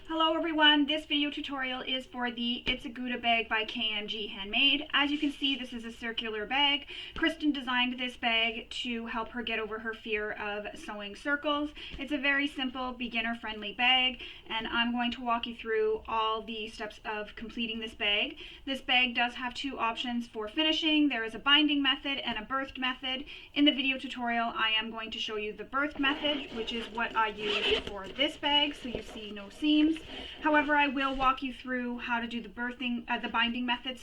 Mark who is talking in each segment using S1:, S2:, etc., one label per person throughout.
S1: Hello everyone, this video tutorial is for the It's a Gouda Bag by KMGhandmade. As you can see, this is a circular bag. Kristen designed this bag to help her get over her fear of sewing circles. It's a very simple, beginner-friendly bag, and I'm going to walk you through all the steps of completing this bag. This bag does have two options for finishing. There is a binding method and a birthed method. In the video tutorial, I am going to show you the birthed method, which is what I use for this bag, so you see no seams. However, I will walk you through how to do the binding method.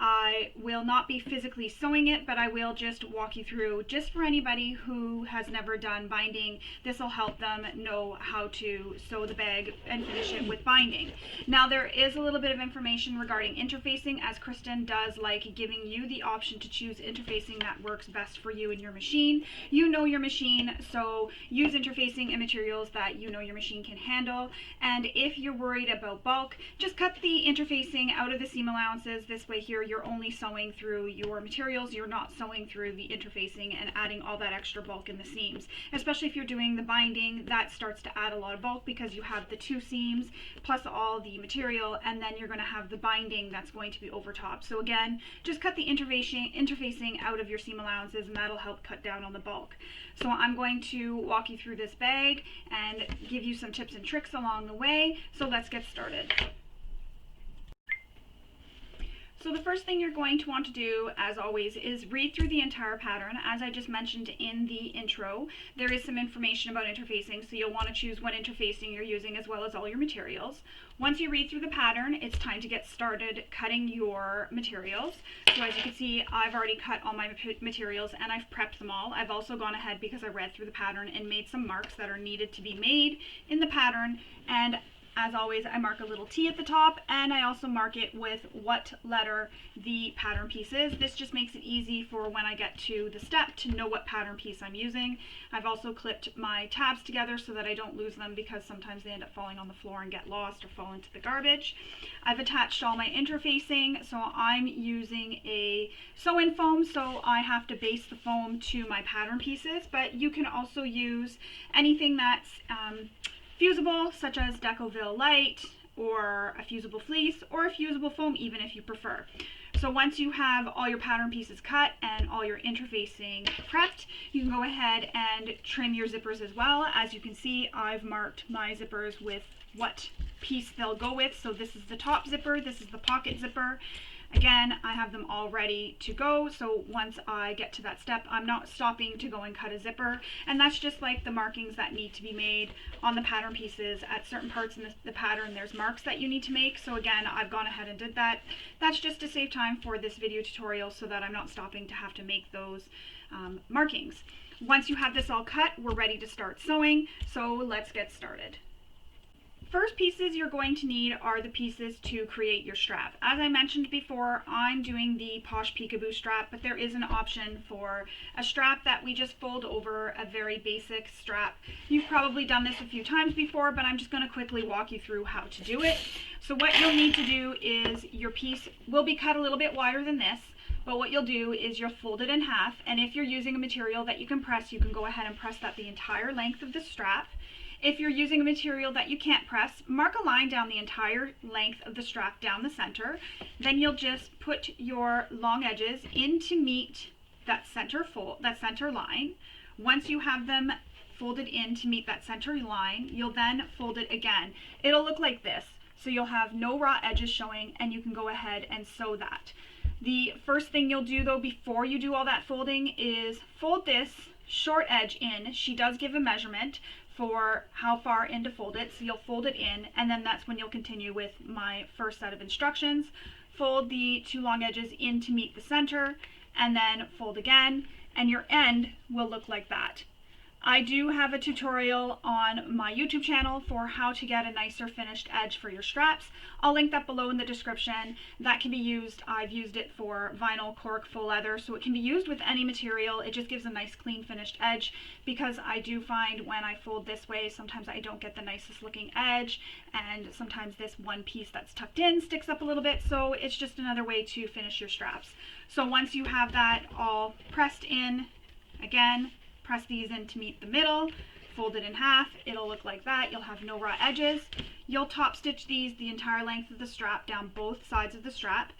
S1: I will not be physically sewing it, but I will just walk you through, just for anybody who has never done binding. This will help them know how to sew the bag and finish it with binding. Now, there is a little bit of information regarding interfacing, as Kristen does like giving you the option to choose interfacing that works best for you and your machine. You know your machine, so use interfacing and materials that you know your machine can handle. And if you're worried about bulk, just cut the interfacing out of the seam allowances. This way here, you're only sewing through your materials. You're not sewing through the interfacing and adding all that extra bulk in the seams. Especially if you're doing the binding, that starts to add a lot of bulk because you have the two seams plus all the material, and then you're going to have the binding that's going to be over top. So again, just cut the interfacing out of your seam allowances, and that'll help cut down on the bulk. So I'm going to walk you through this bag and give you some tips and tricks along the way. So let's get started. So the first thing you're going to want to do, as always, is read through the entire pattern. As I just mentioned in the intro, there is some information about interfacing, so you'll want to choose what interfacing you're using as well as all your materials. Once you read through the pattern, it's time to get started cutting your materials. So as you can see, I've already cut all my materials and I've prepped them all. I've also gone ahead, because I read through the pattern, and made some marks that are needed to be made in the pattern. And as always, I mark a little T at the top, and I also mark it with what letter the pattern piece is. This just makes it easy for when I get to the step to know what pattern piece I'm using. I've also clipped my tabs together so that I don't lose them, because sometimes they end up falling on the floor and get lost or fall into the garbage. I've attached all my interfacing, so I'm using a sew-in foam, so I have to base the foam to my pattern pieces, but you can also use anything that's fusible, such as Decoville Light, or a fusible fleece, or a fusible foam even if you prefer. So once you have all your pattern pieces cut and all your interfacing prepped, you can go ahead and trim your zippers as well. As you can see, I've marked my zippers with what piece they'll go with. So this is the top zipper, this is the pocket zipper. Again, I have them all ready to go, so once I get to that step, I'm not stopping to go and cut a zipper. And that's just like the markings that need to be made on the pattern pieces. At certain parts in the pattern, there's marks that you need to make, so again, I've gone ahead and did that. That's just to save time for this video tutorial, so that I'm not stopping to have to make those markings. Once you have this all cut, we're ready to start sewing, so let's get started. First pieces you're going to need are the pieces to create your strap. As I mentioned before, I'm doing the Posh Peekaboo strap, but there is an option for a strap that we just fold over a very basic strap. You've probably done this a few times before, but I'm just going to quickly walk you through how to do it. So what you'll need to do is, your piece will be cut a little bit wider than this, but what you'll do is you'll fold it in half, and if you're using a material that you can press, you can go ahead and press that the entire length of the strap. If you're using a material that you can't press, mark a line down the entire length of the strap down the center. Then you'll just put your long edges in to meet that center line. Once you have them folded in to meet that center line, you'll then fold it again. It'll look like this. So you'll have no raw edges showing, and you can go ahead and sew that. The first thing you'll do though, before you do all that folding, is fold this short edge in. She does give a measurement for how far in to fold it, so you'll fold it in, and then that's when you'll continue with my first set of instructions. Fold the two long edges in to meet the center, and then fold again, and your end will look like that. I do have a tutorial on my YouTube channel for how to get a nicer finished edge for your straps. I'll link that below in the description. That can be used, I've used it for vinyl, cork, faux leather, so it can be used with any material. It just gives a nice clean finished edge, because I do find when I fold this way, sometimes I don't get the nicest looking edge, and sometimes this one piece that's tucked in sticks up a little bit, so it's just another way to finish your straps. So once you have that all pressed in, again, press these in to meet the middle, fold it in half, it'll look like that. You'll have no raw edges. You'll top stitch these the entire length of the strap down both sides of the strap.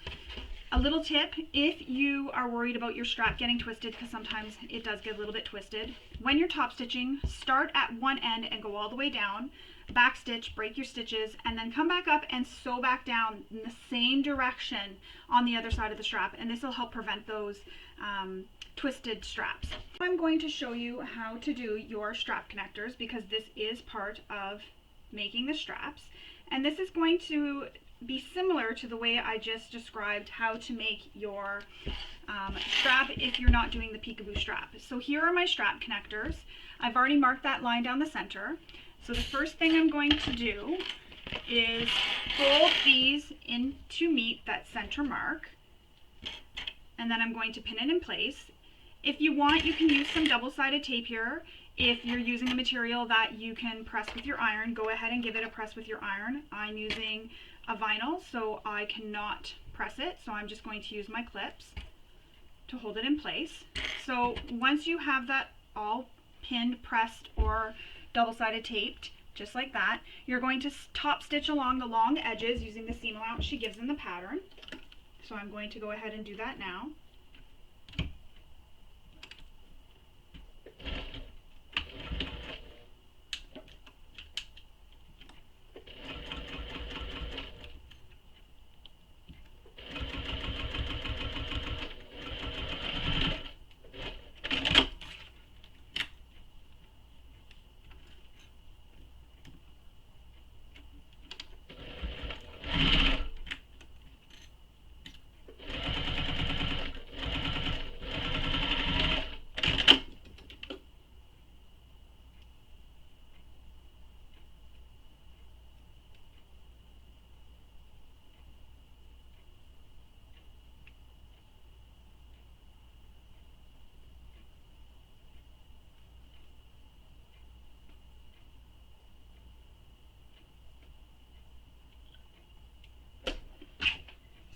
S1: A little tip, if you are worried about your strap getting twisted, because sometimes it does get a little bit twisted, when you're top stitching, start at one end and go all the way down, back stitch, break your stitches, and then come back up and sew back down in the same direction on the other side of the strap, and this will help prevent those twisted straps. I'm going to show you how to do your strap connectors, because this is part of making the straps, and this is going to be similar to the way I just described how to make your strap if you're not doing the peekaboo strap. So here are my strap connectors. I've already marked that line down the center. So the first thing I'm going to do is fold these in to meet that center mark, and then I'm going to pin it in place. If you want, you can use some double-sided tape here. If you're using a material that you can press with your iron, go ahead and give it a press with your iron. I'm using a vinyl, so I cannot press it, so I'm just going to use my clips to hold it in place. So once you have that all pinned, pressed, or double-sided taped, just like that, you're going to top stitch along the long edges using the seam allowance she gives in the pattern. So I'm going to go ahead and do that now.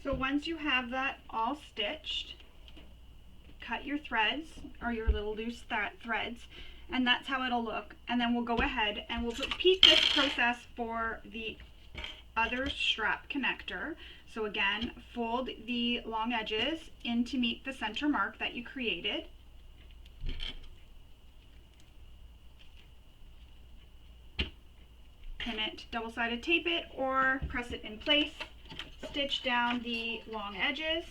S1: So once you have that all stitched, cut your threads, or your little loose threads, and that's how it'll look. And then we'll go ahead and we'll repeat this process for the other strap connector. So again, fold the long edges in to meet the center mark that you created. Pin it, double-sided tape it, or press it in place. Stitch down the long edges.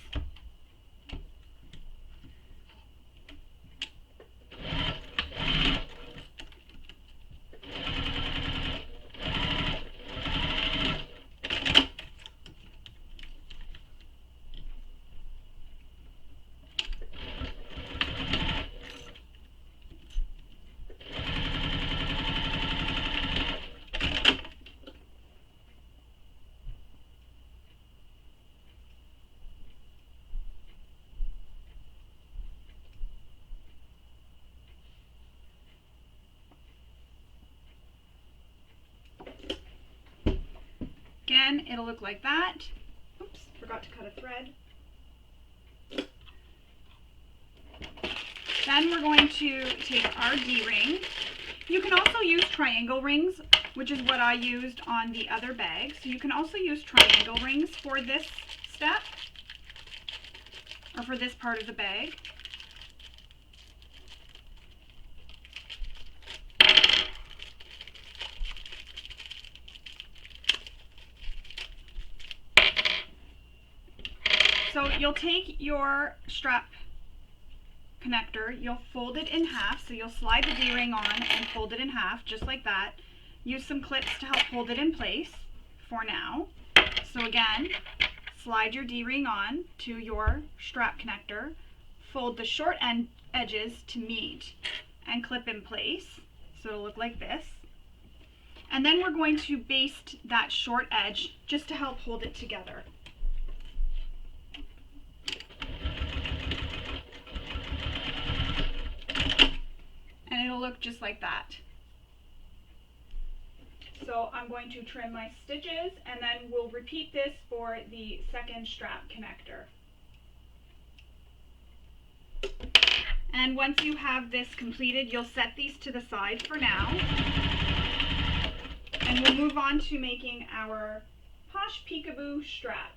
S1: Again, it'll look like that. Oops, forgot to cut a thread. Then we're going to take our D-ring. You can also use triangle rings, which is what I used on the other bag. So you can also use triangle rings for this step, or for this part of the bag. So you'll take your strap connector, you'll fold it in half, so you'll slide the D-ring on and fold it in half, just like that. Use some clips to help hold it in place for now. So again, slide your D-ring on to your strap connector, fold the short edges to meet, and clip in place, so it'll look like this. And then we're going to baste that short edge just to help hold it together. And it'll look just like that. So I'm going to trim my stitches, and then we'll repeat this for the second strap connector. And once you have this completed, you'll set these to the side for now. And we'll move on to making our Posh Peekaboo strap.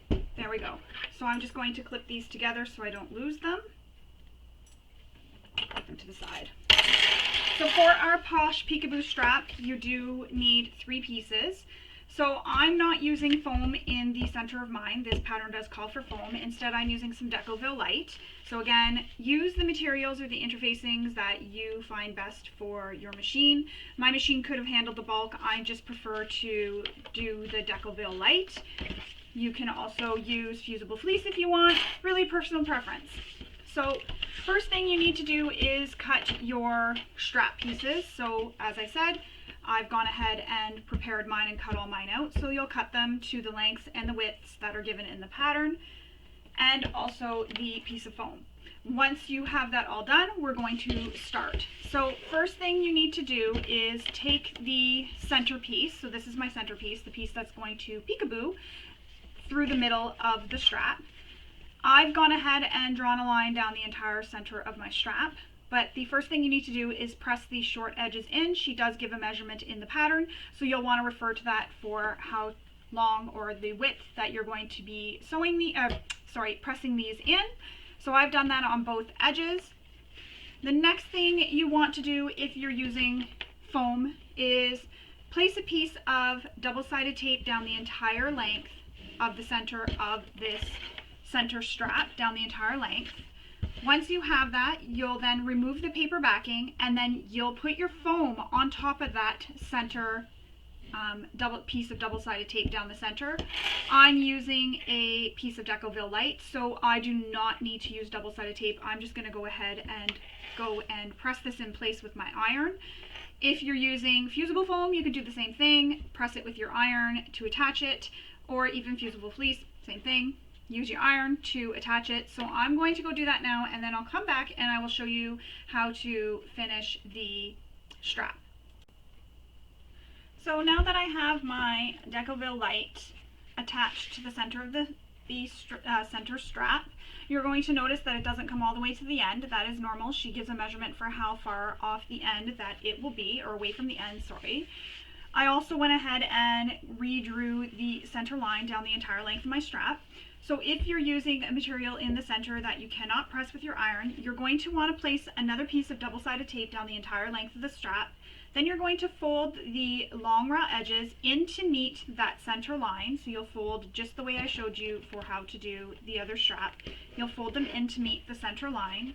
S1: There we go. So I'm just going to clip these together so I don't lose them. Put them to the side. So for our Posh Peekaboo strap, you do need 3 pieces. So I'm not using foam in the center of mine. This pattern does call for foam. Instead, I'm using some Decoville Light. So again, use the materials or the interfacings that you find best for your machine. My machine could have handled the bulk. I just prefer to do the Decoville Light. You can also use fusible fleece if you want, really personal preference. So first thing you need to do is cut your strap pieces. So as I said, I've gone ahead and prepared mine and cut all mine out. So you'll cut them to the lengths and the widths that are given in the pattern, and also the piece of foam. Once you have that all done, we're going to start. So first thing you need to do is take the center piece. So this is my center piece, the piece that's going to peekaboo through the middle of the strap. I've gone ahead and drawn a line down the entire center of my strap, but the first thing you need to do is press these short edges in. She does give a measurement in the pattern, so you'll want to refer to that for how long or the width that you're going to be pressing these in. So I've done that on both edges. The next thing you want to do if you're using foam is place a piece of double-sided tape down the entire length of the center of this center strap, down the entire length. Once you have that, you'll then remove the paper backing, and then you'll put your foam on top of that center piece of double-sided tape down the center. I'm using a piece of Decoville Light, so I do not need to use double-sided tape. I'm just going to go ahead and press this in place with my iron. If you're using fusible foam, you could do the same thing. Press it with your iron to attach it, or even fusible fleece, same thing. Use your iron to attach it. So I'm going to go do that now, and then I'll come back and I will show you how to finish the strap. So now that I have my Decoville Light attached to the center of the center strap, you're going to notice that it doesn't come all the way to the end. That is normal. She gives a measurement for how far off the end that it will be, or away from the end, sorry. I also went ahead and redrew the center line down the entire length of my strap. So if you're using a material in the center that you cannot press with your iron, you're going to want to place another piece of double-sided tape down the entire length of the strap. Then you're going to fold the long raw edges in to meet that center line. So you'll fold just the way I showed you for how to do the other strap. You'll fold them in to meet the center line,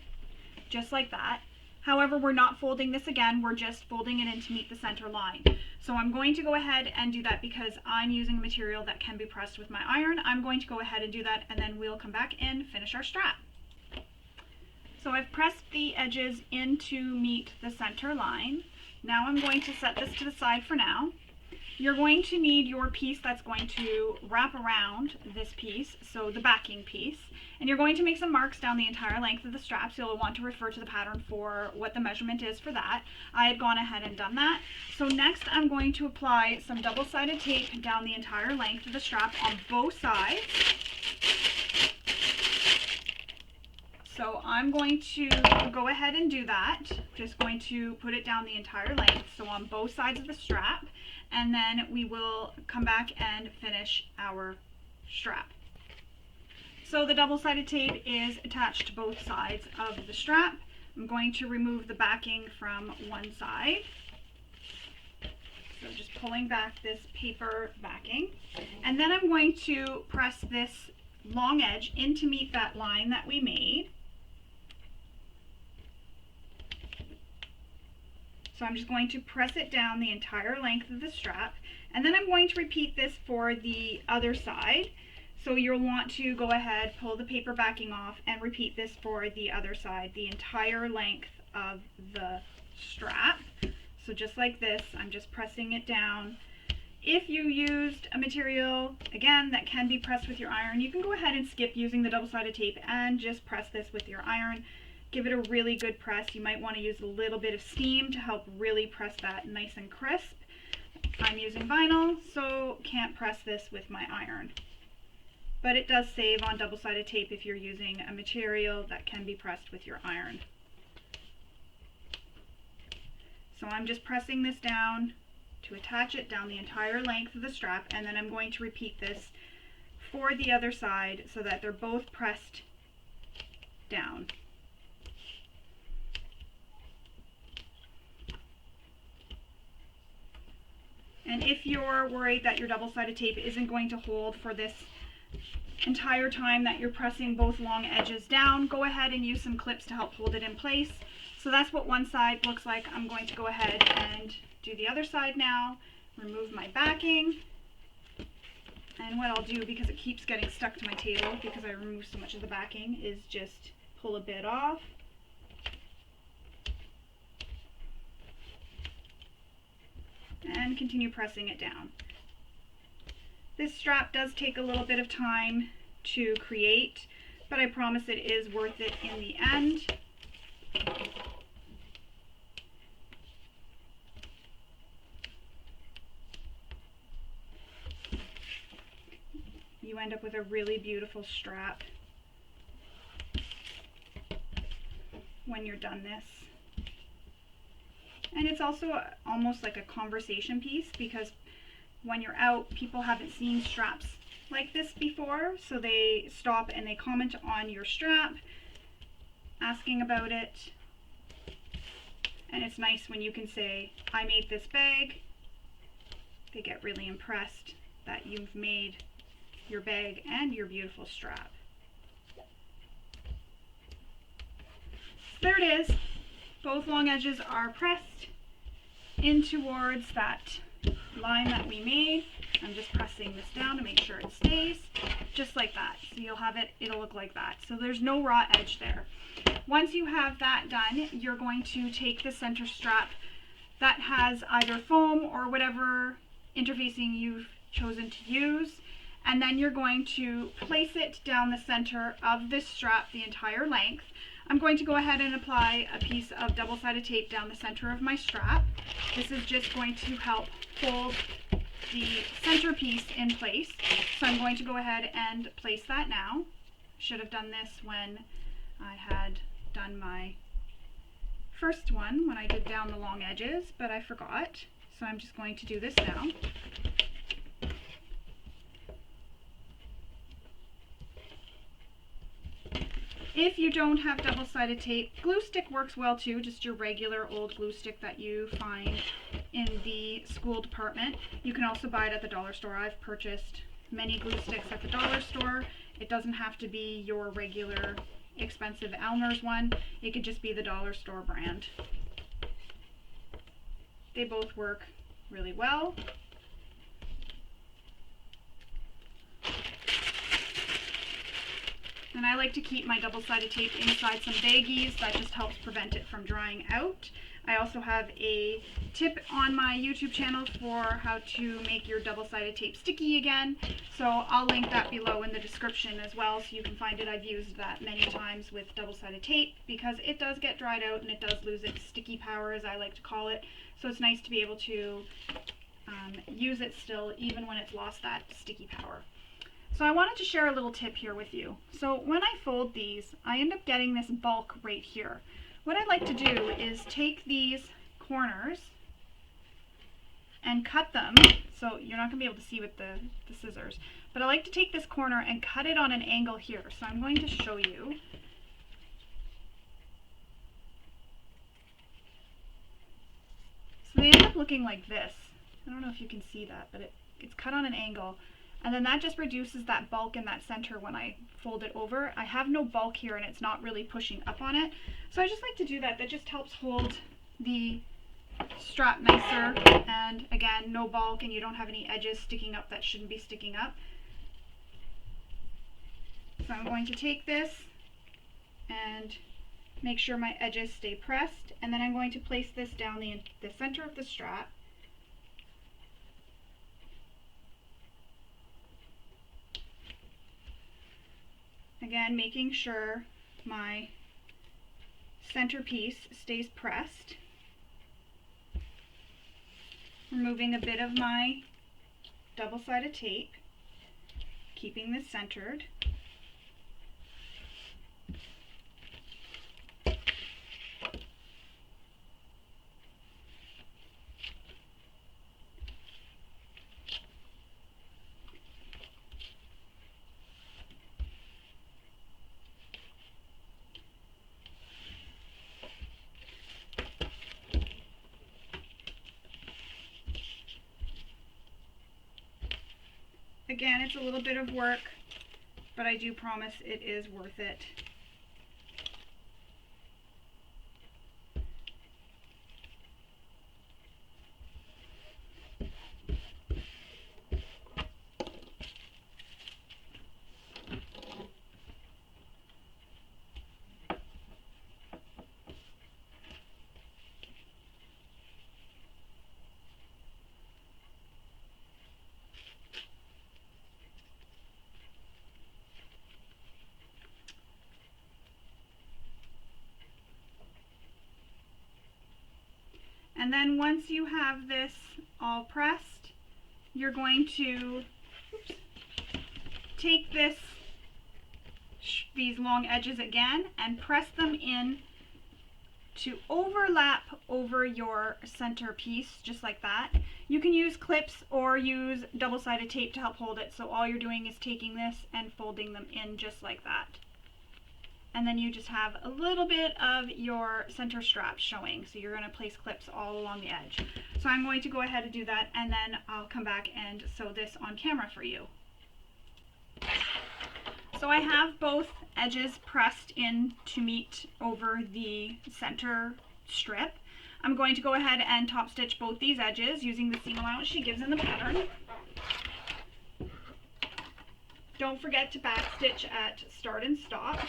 S1: just like that. However, we're not folding this again, we're just folding it in to meet the center line. So I'm going to go ahead and do that because I'm using a material that can be pressed with my iron. I'm going to go ahead and do that, and then we'll come back and finish our strap. So I've pressed the edges in to meet the center line. Now I'm going to set this to the side for now. You're going to need your piece that's going to wrap around this piece, so the backing piece, and you're going to make some marks down the entire length of the strap, so you'll want to refer to the pattern for what the measurement is for that. I had gone ahead and done that. So next I'm going to apply some double-sided tape down the entire length of the strap on both sides. So I'm going to go ahead and do that. Just going to put it down the entire length, so on both sides of the strap, and then we will come back and finish our strap. So the double-sided tape is attached to both sides of the strap. I'm going to remove the backing from one side. So just pulling back this paper backing. And then I'm going to press this long edge in to meet that line that we made. So I'm just going to press it down the entire length of the strap, and then I'm going to repeat this for the other side. So you'll want to go ahead, pull the paper backing off, and repeat this for the other side, the entire length of the strap. So just like this, I'm just pressing it down. If you used a material, again, that can be pressed with your iron, you can go ahead and skip using the double-sided tape and just press this with your iron. Give it a really good press. You might want to use a little bit of steam to help really press that nice and crisp. I'm using vinyl, so can't press this with my iron. But it does save on double-sided tape if you're using a material that can be pressed with your iron. So I'm just pressing this down to attach it down the entire length of the strap, and then I'm going to repeat this for the other side so that they're both pressed down. And if you're worried that your double-sided tape isn't going to hold for this entire time that you're pressing both long edges down, go ahead and use some clips to help hold it in place. So that's what one side looks like. I'm going to go ahead and do the other side now, remove my backing. And what I'll do, because it keeps getting stuck to my table because I removed so much of the backing, is just pull a bit off. And continue pressing it down. This strap does take a little bit of time to create, but I promise it is worth it in the end. You end up with a really beautiful strap when you're done this. And it's also almost like a conversation piece, because when you're out, people haven't seen straps like this before, so they stop and they comment on your strap, asking about it. And it's nice when you can say, I made this bag. They get really impressed that you've made your bag and your beautiful strap. There it is. Both long edges are pressed in towards that line that we made. I'm just pressing this down to make sure it stays, just like that. So you'll have it, it'll look like that. So there's no raw edge there. Once you have that done, you're going to take the center strap that has either foam or whatever interfacing you've chosen to use, and then you're going to place it down the center of this strap the entire length. I'm going to go ahead and apply a piece of double-sided tape down the center of my strap. This is just going to help hold the center piece in place. So I'm going to go ahead and place that now. Should have done this when I had done my first one, when I did down the long edges, but I forgot. So I'm just going to do this now. If you don't have double-sided tape, glue stick works well too, just your regular old glue stick that you find in the school department. You can also buy it at the dollar store. I've purchased many glue sticks at the dollar store. It doesn't have to be your regular expensive Elmer's one. It could just be the dollar store brand. They both work really well. And I like to keep my double-sided tape inside some baggies. That just helps prevent it from drying out. I also have a tip on my YouTube channel for how to make your double-sided tape sticky again. So I'll link that below in the description as well, so you can find it. I've used that many times with double-sided tape because it does get dried out and it does lose its sticky power, as I like to call it. So it's nice to be able to use it still even when it's lost that sticky power. So I wanted to share a little tip here with you. So when I fold these, I end up getting this bulk right here. What I like to do is take these corners and cut them. So you're not going to be able to see with the scissors, but I like to take this corner and cut it on an angle here. So I'm going to show you. So they end up looking like this. I don't know if you can see that, but it's cut on an angle. And then that just reduces that bulk in that center when I fold it over. I have no bulk here and it's not really pushing up on it. So I just like to do that. That just helps hold the strap nicer. And again, no bulk, and you don't have any edges sticking up that shouldn't be sticking up. So I'm going to take this and make sure my edges stay pressed. And then I'm going to place this down the center of the strap. Again, making sure my centerpiece stays pressed. Removing a bit of my double-sided tape, keeping this centered. Again, it's a little bit of work, but I do promise it is worth it. And then once you have this all pressed, you're going to take these long edges again and press them in to overlap over your center piece, just like that. You can use clips or use double-sided tape to help hold it, so all you're doing is taking this and folding them in just like that. And then you just have a little bit of your center strap showing. So you're going to place clips all along the edge. So I'm going to go ahead and do that, and then I'll come back and sew this on camera for you. So I have both edges pressed in to meet over the center strip. I'm going to go ahead and top stitch both these edges using the seam allowance she gives in the pattern. Don't forget to back stitch at start and stop.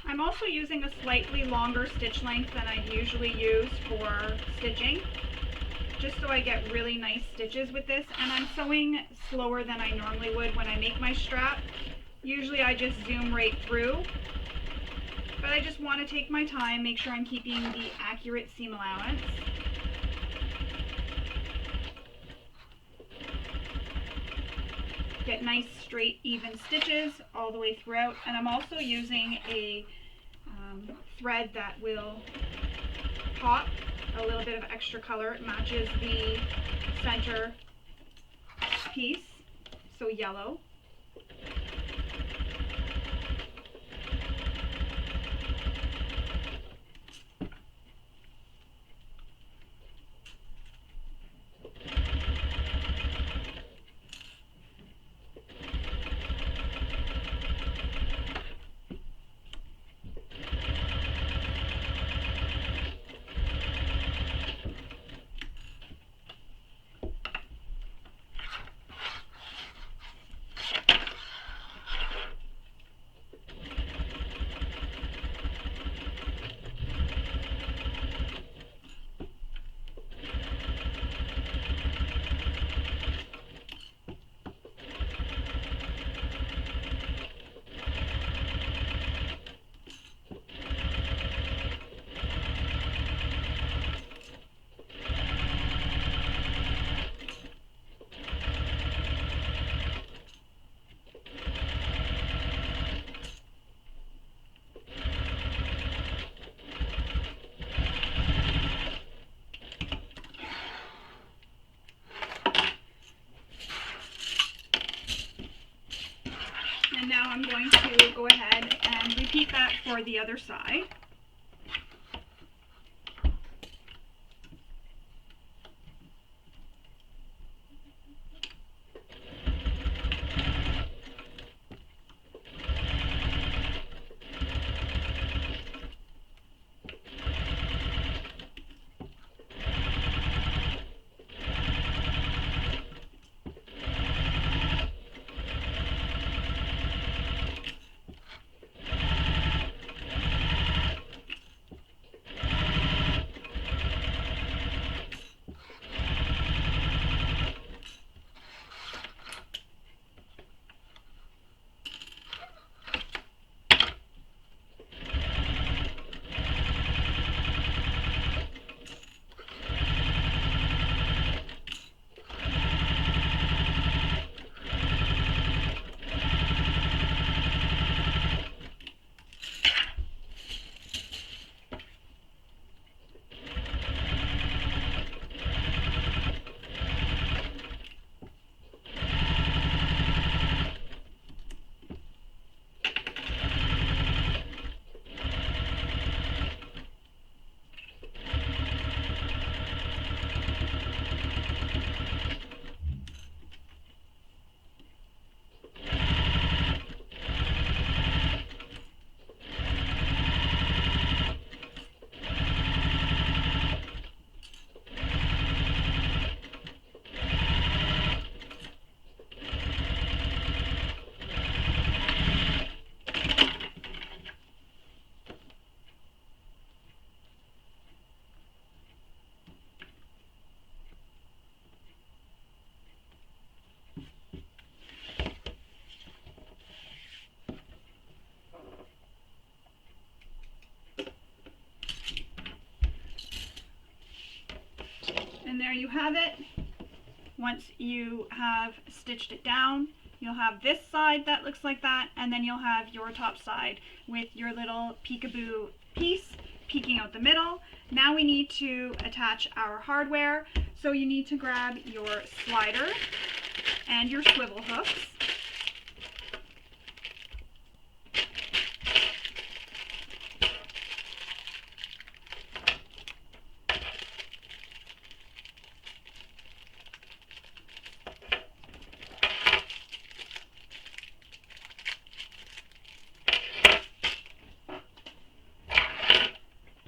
S1: I'm also using a slightly longer stitch length than I usually use for stitching, just so I get really nice stitches with this. And I'm sewing slower than I normally would when I make my strap. Usually I just zoom right through, but I just want to take my time, make sure I'm keeping the accurate seam allowance. Get nice straight even stitches all the way throughout. And I'm also using a thread that will pop a little bit of extra color. It matches the center piece, so yellow. And now I'm going to go ahead and repeat that for the other side. there you have it. Once you have stitched it down, you'll have this side that looks like that, and then you'll have your top side with your little peekaboo piece peeking out the middle. Now we need to attach our hardware, so you need to grab your slider and your swivel hooks.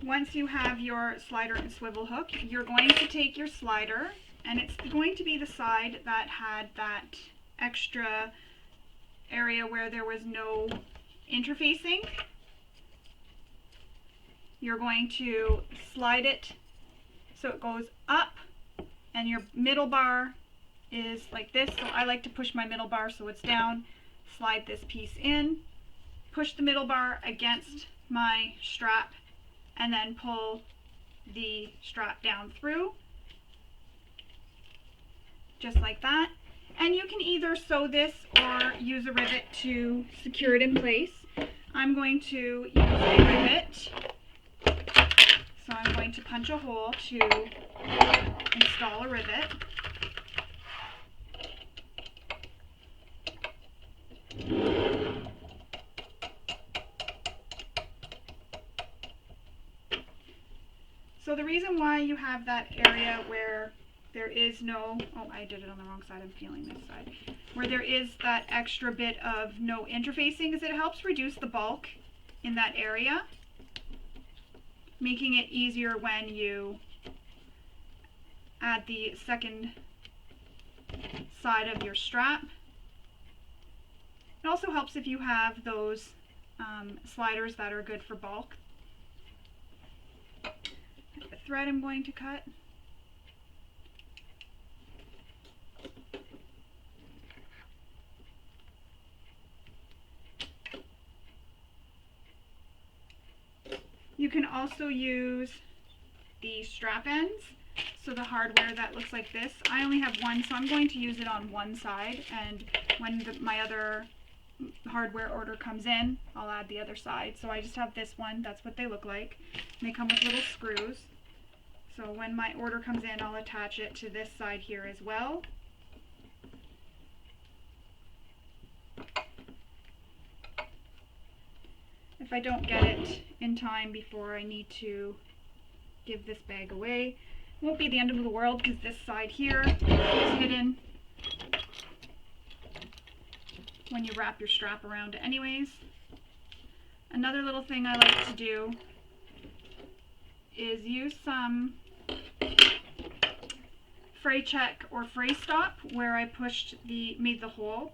S1: Once you have your slider and swivel hook, you're going to take your slider, and it's going to be the side that had that extra area where there was no interfacing. You're going to slide it so it goes up, and your middle bar is like this. So I like to push my middle bar so it's down, slide this piece in, push the middle bar against my strap, and then pull the strap down through, just like that. And you can either sew this or use a rivet to secure it in place. I'm going to use a rivet, so I'm going to punch a hole to install a rivet. So the reason why you have that area where there is no, oh, I did it on the wrong side, I'm feeling this side, where there is that extra bit of no interfacing, is it helps reduce the bulk in that area, making it easier when you add the second side of your strap. It also helps if you have those sliders that are good for bulk. The thread I'm going to cut. You can also use the strap ends, so the hardware that looks like this. I only have one, so I'm going to use it on one side, and when my other hardware order comes in, I'll add the other side. So I just have this one, that's what they look like. And they come with little screws. So when my order comes in, I'll attach it to this side here as well. If I don't get it in time before I need to give this bag away, it won't be the end of the world, because this side here is hidden when you wrap your strap around it anyways. Another little thing I like to do is use some fray check or fray stop, where I punched the hole.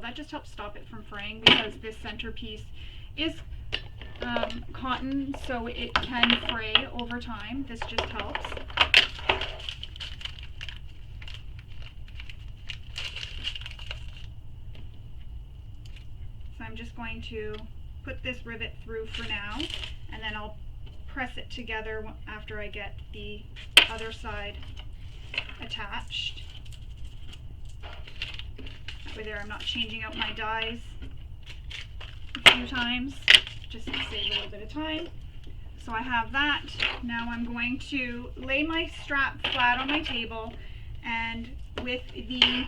S1: That just helps stop it from fraying, because this centerpiece is cotton, so it can fray over time. This just helps. So I'm just going to put this rivet through for now, and then I'll press it together after I get the other side attached. That way there I'm not changing out my dies a few times, just to save a little bit of time. So I have that. Now I'm going to lay my strap flat on my table, and with the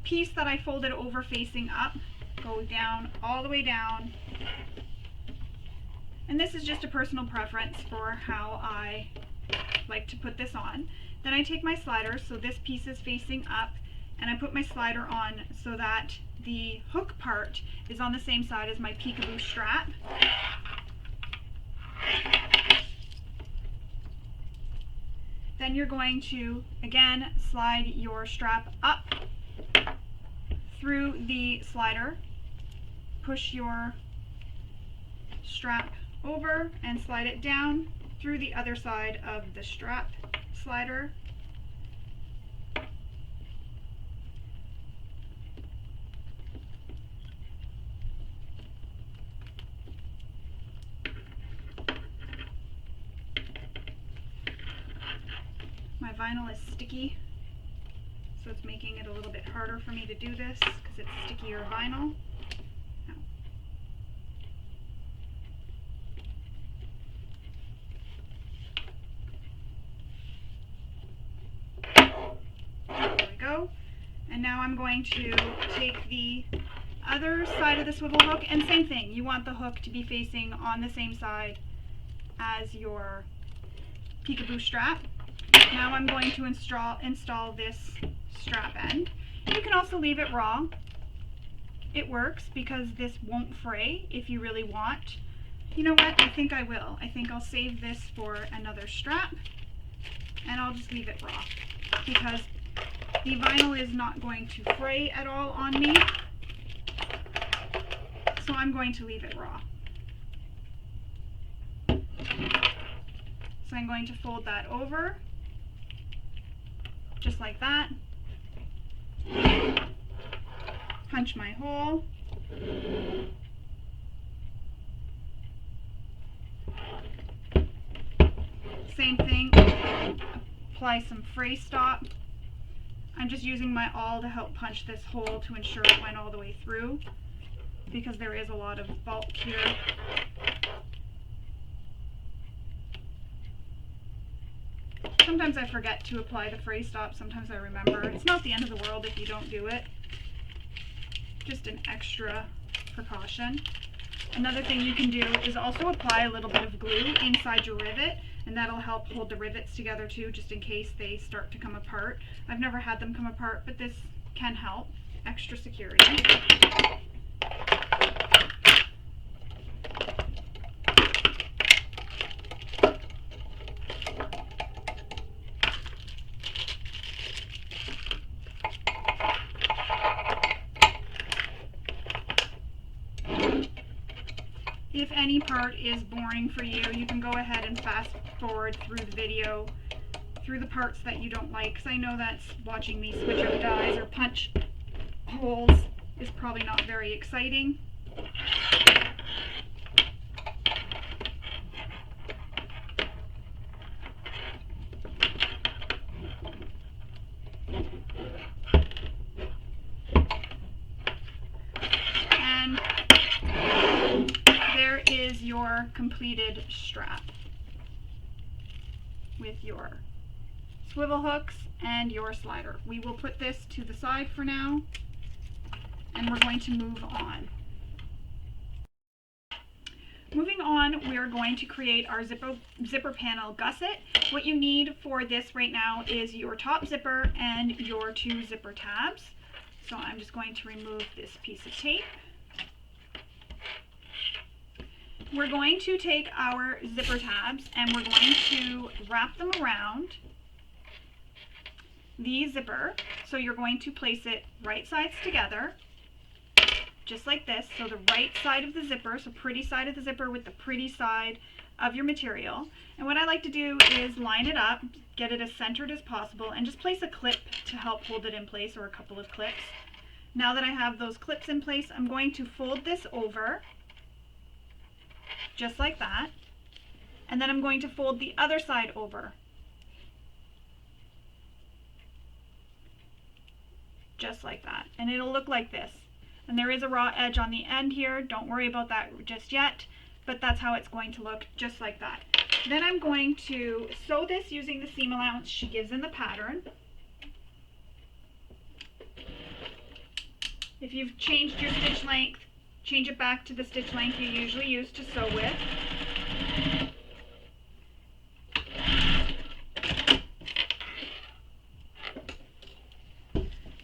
S1: piece that I folded over facing up, go down all the way down. And this is just a personal preference for how I like to put this on. Then I take my slider, so this piece is facing up, and I put my slider on so that the hook part is on the same side as my peekaboo strap. Then you're going to, again, slide your strap up through the slider, push your strap over and slide it down through the other side of the strap slider. vinyl is sticky, so it's making it a little bit harder for me to do this because it's stickier vinyl. There we go. And now I'm going to take the other side of the swivel hook, and same thing, you want the hook to be facing on the same side as your peekaboo strap. Now I'm going to install this strap end. You can also leave it raw. It works because this won't fray if you really want. You know what, I think I will. I think I'll save this for another strap, and I'll just leave it raw because the vinyl is not going to fray at all on me. So I'm going to leave it raw. So I'm going to fold that over, just like that. Punch my hole. Same thing, apply some fray stop. I'm just using my awl to help punch this hole to ensure it went all the way through, because there is a lot of bulk here. Sometimes I forget to apply the fray stop, sometimes I remember. It's not the end of the world if you don't do it. Just an extra precaution. Another thing you can do is also apply a little bit of glue inside your rivet, and that'll help hold the rivets together too, just in case they start to come apart. I've never had them come apart, but this can help. Extra security. If any part is boring for you, you can go ahead and fast forward through the video, through the parts that you don't like, because I know that's watching me switch out dies or punch holes is probably not very exciting. And there is your completed strap with your swivel hooks and your slider. We will put this to the side for now, and we're going to move on. Moving on, we are going to create our zipper panel gusset. What you need for this right now is your top zipper and your 2 zipper tabs. So I'm just going to remove this piece of tape. We're going to take our zipper tabs and we're going to wrap them around the zipper. So you're going to place it right sides together, just like this. So the right side of the zipper, so pretty side of the zipper with the pretty side of your material. And what I like to do is line it up, get it as centered as possible, and just place a clip to help hold it in place, or a couple of clips. Now that I have those clips in place, I'm going to fold this over, just like that. And then I'm going to fold the other side over, just like that. And it'll look like this. And there is a raw edge on the end here. Don't worry about that just yet, but that's how it's going to look, just like that. Then I'm going to sew this using the seam allowance she gives in the pattern. If you've changed your stitch length, change it back to the stitch length you usually use to sew with.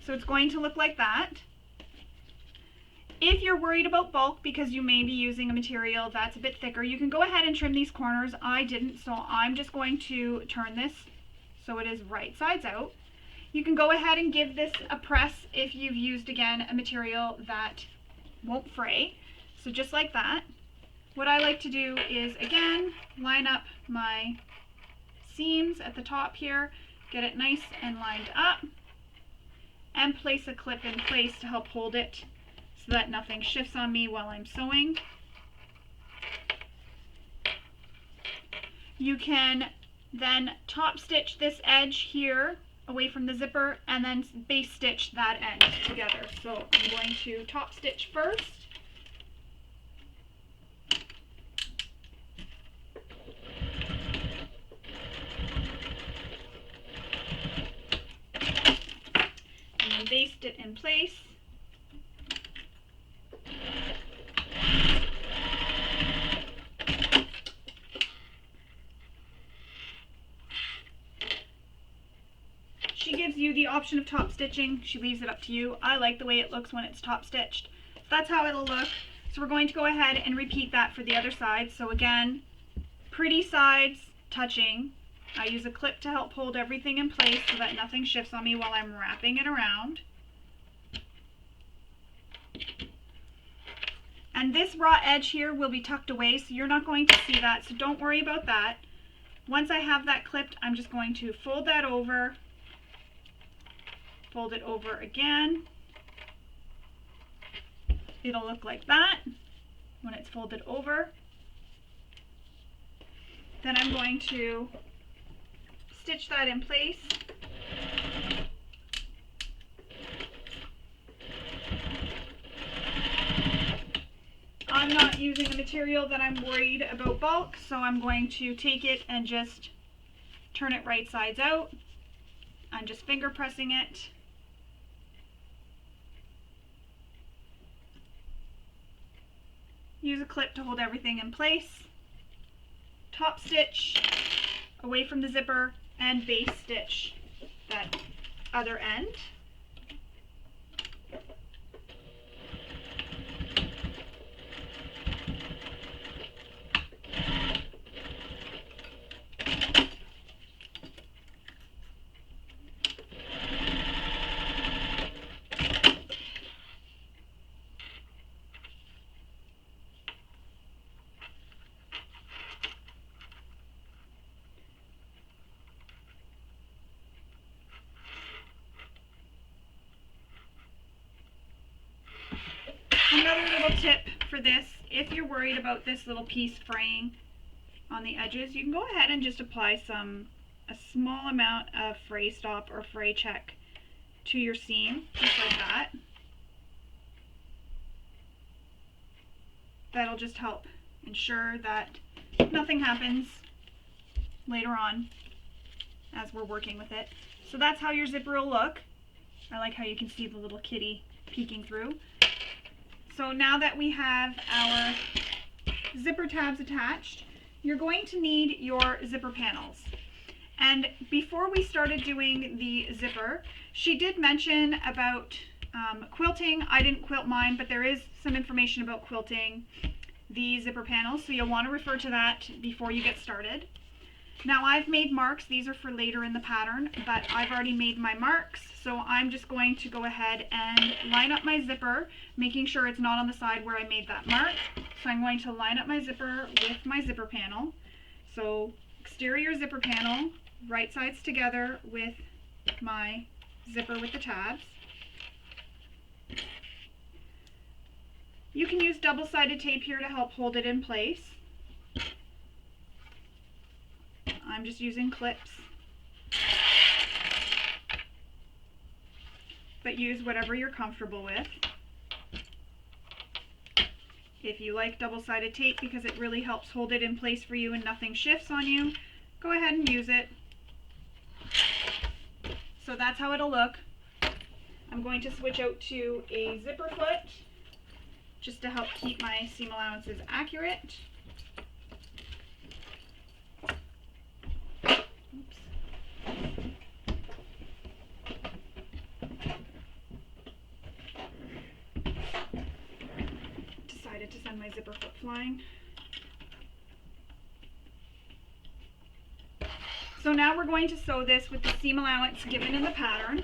S1: So it's going to look like that. If you're worried about bulk because you may be using a material that's a bit thicker, you can go ahead and trim these corners. I didn't, so I'm just going to turn this so it is right sides out. You can go ahead and give this a press if you've used, again, a material that won't fray. So just like that. What I like to do is, again, line up my seams at the top here, get it nice and lined up, and place a clip in place to help hold it so that nothing shifts on me while I'm sewing. You can Then top stitch this edge here away from the zipper, and then base stitch that end together. So I'm going to top stitch first. And then baste it in place. She gives you the option of top stitching. She leaves it up to you. I like the way it looks when it's top stitched. So that's how it'll look. So we're going to go ahead and repeat that for the other side. So again, pretty sides touching. I use a clip to help hold everything in place so that nothing shifts on me while I'm wrapping it around. And this raw edge here will be tucked away, so you're not going to see that, so don't worry about that. Once I have that clipped, I'm just going to fold that over, fold it over again. It'll look like that when it's folded over. Then I'm going to stitch that in place. I'm not using a material that I'm worried about bulk, so I'm going to take it and just turn it right sides out. I'm just finger pressing it. Use a clip to hold everything in place. Top stitch away from the zipper and base stitch that other end. Another little tip for this, if you're worried about this little piece fraying on the edges, you can go ahead and just apply a small amount of fray stop or fray check to your seam, just like that. That'll just help ensure that nothing happens later on as we're working with it. So that's how your zipper will look. I like how you can see the little kitty peeking through. So now that we have our zipper tabs attached, you're going to need your zipper panels. And before we started doing the zipper, she did mention about quilting. I didn't quilt mine, but there is some information about quilting the zipper panels, so you'll want to refer to that before you get started. Now I've made marks. These are for later in the pattern, but I've already made my marks, so I'm just going to go ahead and line up my zipper, making sure it's not on the side where I made that mark. So I'm going to line up my zipper with my zipper panel. So exterior zipper panel, right sides together with my zipper with the tabs. You can use double-sided tape here to help hold it in place. I'm just using clips, but use whatever you're comfortable with. If you like double-sided tape because it really helps hold it in place for you and nothing shifts on you, go ahead and use it. So that's how it'll look. I'm going to switch out to a zipper foot just to help keep my seam allowances accurate. Decided to send my zipper foot flying. So now we're going to sew this with the seam allowance given in the pattern.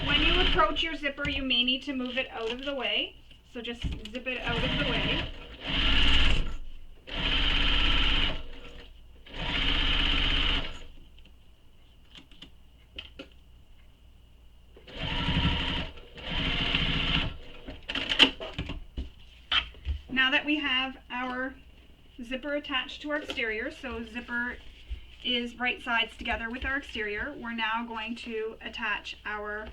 S1: When you approach your zipper, you may need to move it out of the way. So just zip it out of the way. Now that we have our zipper attached to our exterior, so zipper is right sides together with our exterior, we're now going to attach our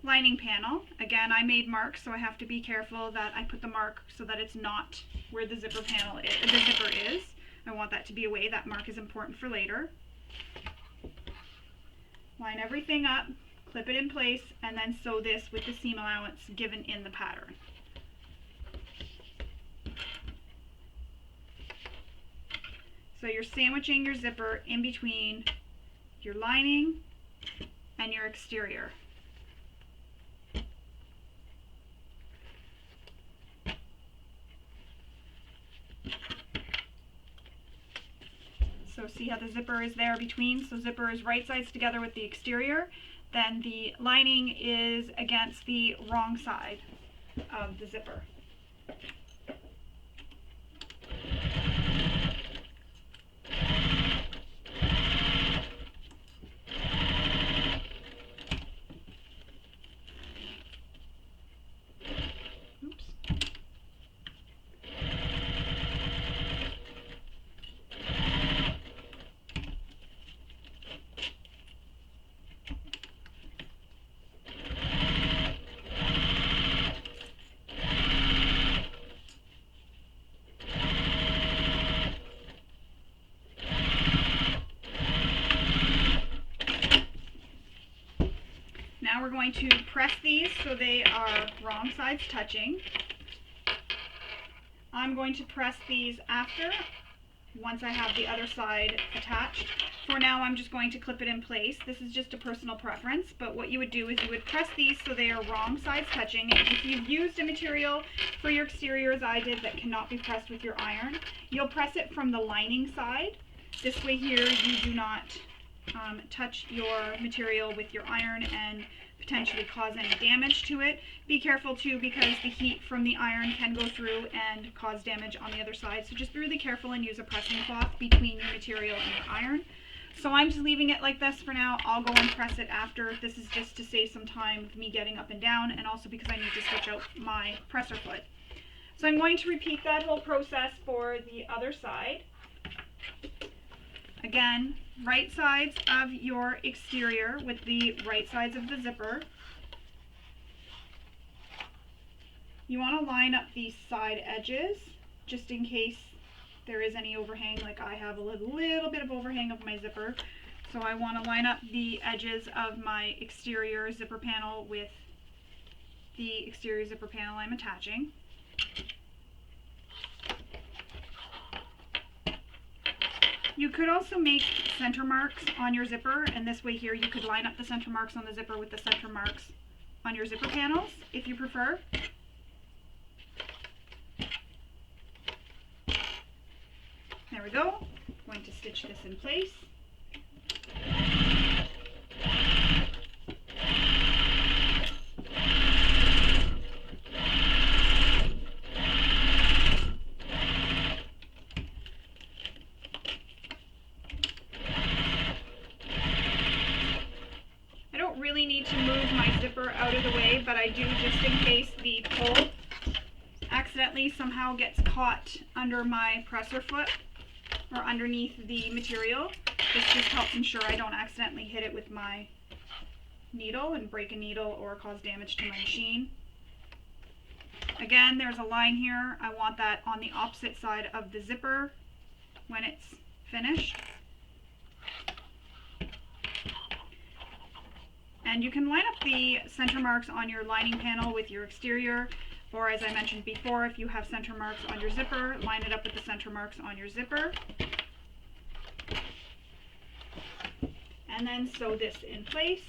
S1: lining panel. Again, I made marks, so I have to be careful that I put the mark so that it's not where the zipper panel is, the zipper is. I want that to be away. That mark is important for later. Line everything up, clip it in place, and then sew this with the seam allowance given in the pattern. So you're sandwiching your zipper in between your lining and your exterior. So see how the zipper is there between? So zipper is right sides together with the exterior, then the lining is against the wrong side of the zipper. Now we're going to press these so they are wrong sides touching. I'm going to press these after, once I have the other side attached. For now, I'm just going to clip it in place. This is just a personal preference, but what you would do is you would press these so they are wrong sides touching. If you've used a material for your exterior, as I did, that cannot be pressed with your iron, you'll press it from the lining side. This way here, you do not touch your material with your iron and potentially cause any damage to it. Be careful too, because the heat from the iron can go through and cause damage on the other side. So just be really careful and use a pressing cloth between your material and your iron. So I'm just leaving it like this for now. I'll go and press it after. This is just to save some time of me getting up and down, and also because I need to switch out my presser foot. So I'm going to repeat that whole process for the other side. Again, right sides of your exterior with the right sides of the zipper. You want to line up these side edges just in case there is any overhang. Like I have a little bit of overhang of my zipper. So I want to line up the edges of my exterior zipper panel with the exterior zipper panel I'm attaching. You could also make center marks on your zipper, and this way here you could line up the center marks on the zipper with the center marks on your zipper panels if you prefer. There we go. I'm going to stitch this in place. Really need to move my zipper out of the way, but I do just in case the pole accidentally somehow gets caught under my presser foot or underneath the material. This just helps ensure I don't accidentally hit it with my needle and break a needle or cause damage to my machine. Again, there's a line here. I want that on the opposite side of the zipper when it's finished. And you can line up the center marks on your lining panel with your exterior, or as I mentioned before, if you have center marks on your zipper, line it up with the center marks on your zipper. And then sew this in place.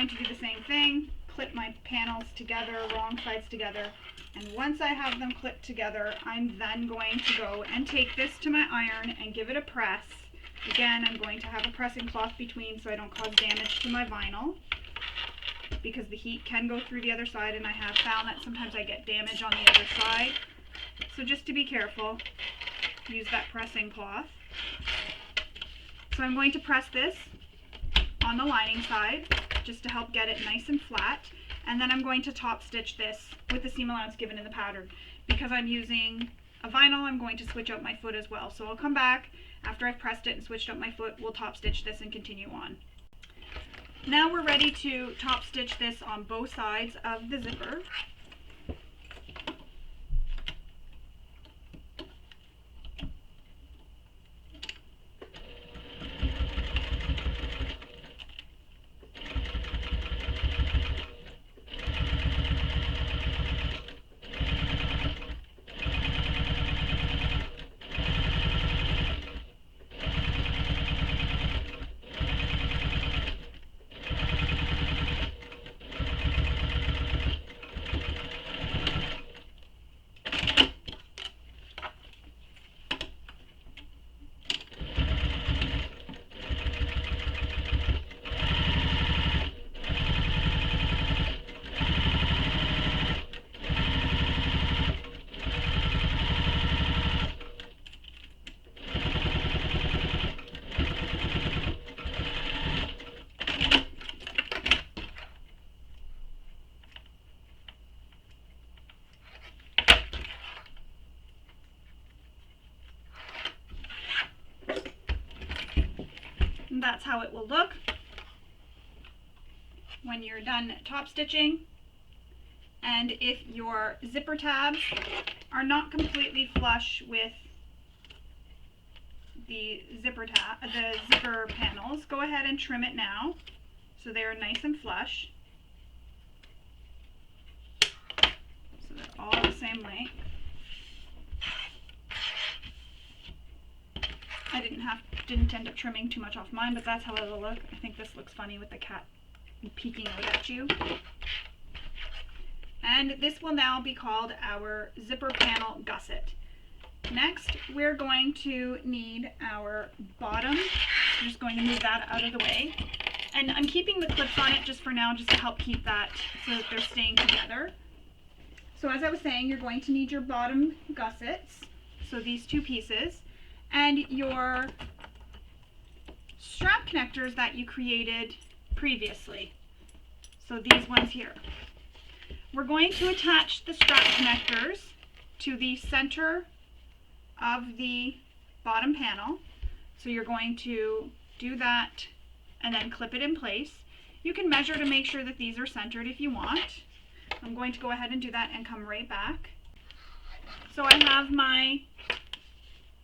S1: going to do the same thing, clip my panels together, wrong sides together, and once I have them clipped together, I'm then going to go and take this to my iron and give it a press. Again, I'm going to have a pressing cloth between so I don't cause damage to my vinyl, because the heat can go through the other side, and I have found that sometimes I get damage on the other side. So just to be careful, use that pressing cloth. So I'm going to press this on the lining side just to help get it nice and flat, and then I'm going to top stitch this with the seam allowance given in the pattern. Because I'm using a vinyl, I'm going to switch out my foot as well. So I'll come back after I've pressed it and switched out my foot, we'll top stitch this and continue on. Now we're ready to top stitch this on both sides of the zipper. And that's how it will look when you're done top stitching. And if your zipper tabs are not completely flush with the zipper panels, go ahead and trim it now so they're nice and flush. So they're all the same length. I didn't end up trimming too much off mine, but that's how it'll look. I think this looks funny with the cat peeking out at you. And this will now be called our zipper panel gusset. Next, we're going to need our bottom. I'm just going to move that out of the way. And I'm keeping the clips on it just for now, just to help keep that so that they're staying together. So as I was saying, you're going to need your bottom gussets, so these two pieces, and your strap connectors that you created previously. So these ones here. We're going to attach the strap connectors to the center of the bottom panel. So you're going to do that and then clip it in place. You can measure to make sure that these are centered if you want. I'm going to go ahead and do that and come right back. So I have my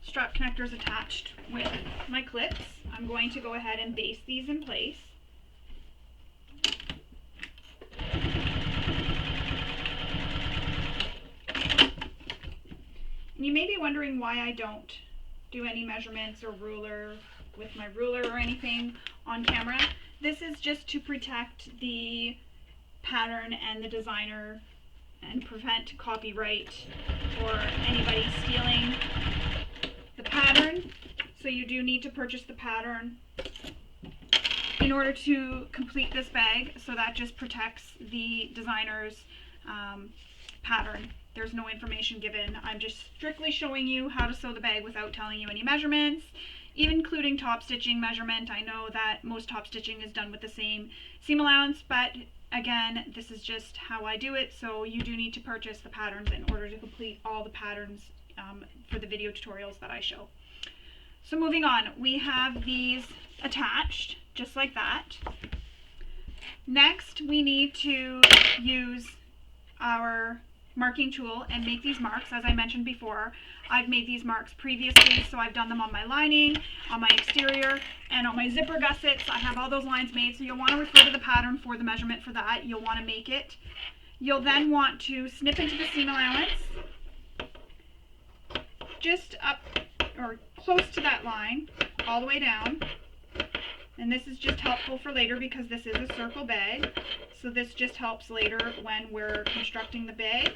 S1: strap connectors attached with my clips. I'm going to go ahead and base these in place. And you may be wondering why I don't do any measurements or ruler with my ruler or anything on camera. This is just to protect the pattern and the designer and prevent copyright or anybody stealing the pattern. So you do need to purchase the pattern in order to complete this bag, so that just protects the designer's pattern. There's no information given. I'm just strictly showing you how to sew the bag without telling you any measurements, even including top stitching measurement. I know that most top stitching is done with the same seam allowance, but again, this is just how I do it, so you do need to purchase the patterns in order to complete all the patterns for the video tutorials that I show. So moving on, we have these attached, just like that. Next, we need to use our marking tool and make these marks. As I mentioned before, I've made these marks previously, so I've done them on my lining, on my exterior, and on my zipper gussets. I have all those lines made, so you'll want to refer to the pattern for the measurement for that. You'll want to make it. You'll then want to snip into the seam allowance, just up or close to that line, all the way down. And this is just helpful for later because this is a circle bag. So this just helps later when we're constructing the bag.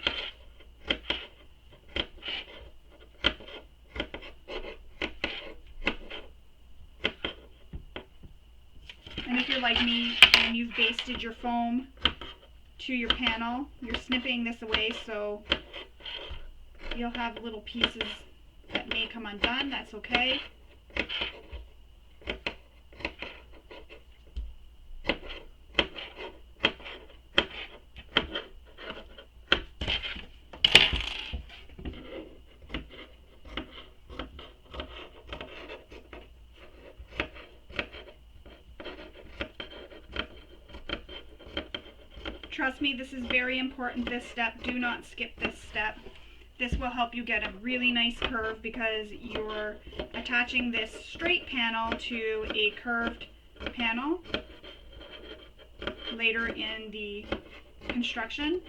S1: And if you're like me and you've basted your foam to your panel, you're snipping this away so you'll have little pieces that may come undone. That's okay. Trust me, this is very important, this step. Do not skip this step. This will help you get a really nice curve because you're attaching this straight panel to a curved panel later in the construction.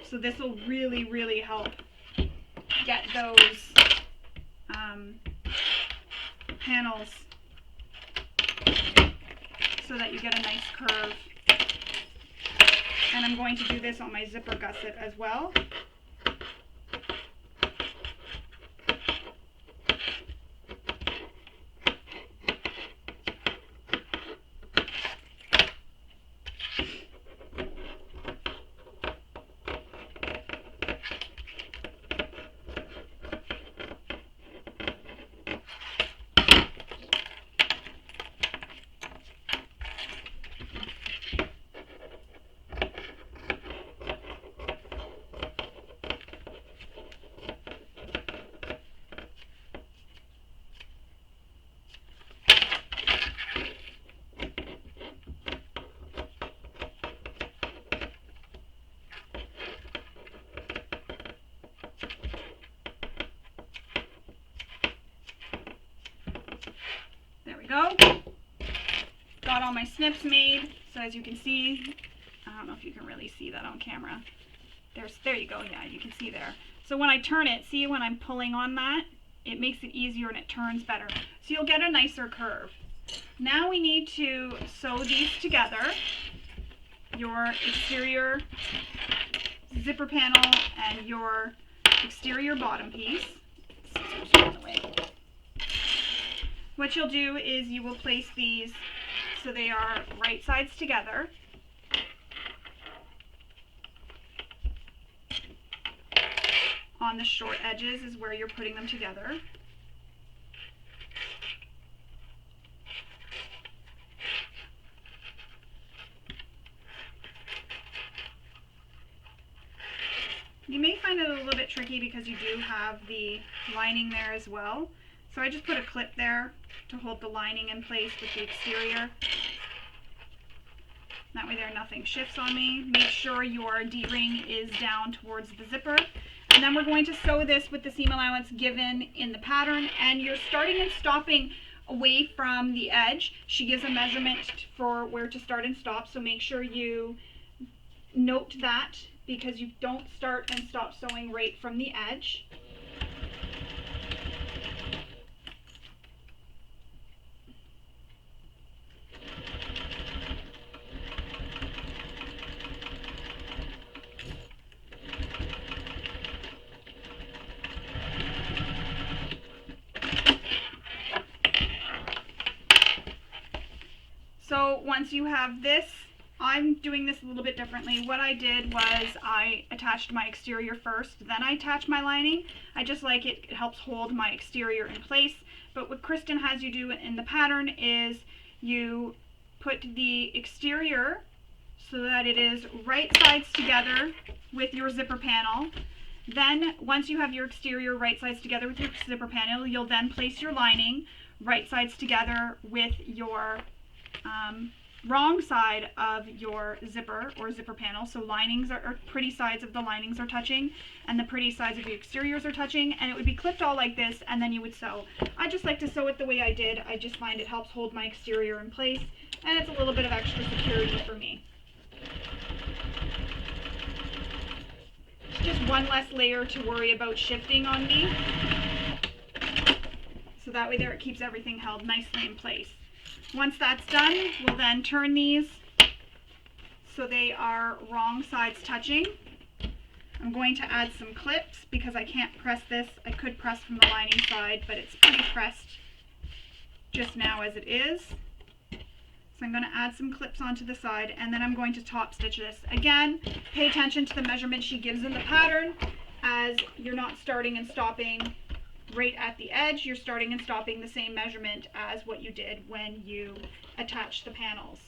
S1: So this will really, really help get those panels so that you get a nice curve. And I'm going to do this on my zipper gusset as well. Go. Got all my snips made, so as you can see, I don't know if you can really see that on camera. There you go, yeah, you can see there. So when I turn it, see when I'm pulling on that, it makes it easier and it turns better. So you'll get a nicer curve. Now we need to sew these together, your exterior zipper panel and your exterior bottom piece. Scissors are in the way. What you'll do is you will place these so they are right sides together. On the short edges is where you're putting them together. You may find it a little bit tricky because you do have the lining there as well. So I just put a clip there to hold the lining in place with the exterior. That way there nothing shifts on me. Make sure your D-ring is down towards the zipper. And then we're going to sew this with the seam allowance given in the pattern. And you're starting and stopping away from the edge. She gives a measurement for where to start and stop. So make sure you note that because you don't start and stop sewing right from the edge. So once you have this, I'm doing this a little bit differently. What I did was I attached my exterior first, then I attached my lining. I just like it, it helps hold my exterior in place. But what Kristen has you do in the pattern is you put the exterior so that it is right sides together with your zipper panel. Then once you have your exterior right sides together with your zipper panel, you'll then place your lining right sides together with your wrong side of your zipper or zipper panel. So linings are pretty sides of the linings are touching and the pretty sides of the exteriors are touching, and it would be clipped all like this, and then you would sew. I just like to sew it the way I did. I just find it helps hold my exterior in place, and it's a little bit of extra security for me. It's just one less layer to worry about shifting on me. So that way there it keeps everything held nicely in place. Once that's done, we'll then turn these so they are wrong sides touching. I'm going to add some clips because I can't press this. I could press from the lining side, but it's pretty pressed just now as it is. So I'm going to add some clips onto the side, and then I'm going to top stitch this. Again, pay attention to the measurement she gives in the pattern, as you're not starting and stopping right at the edge. You're starting and stopping the same measurement as what you did when you attached the panels.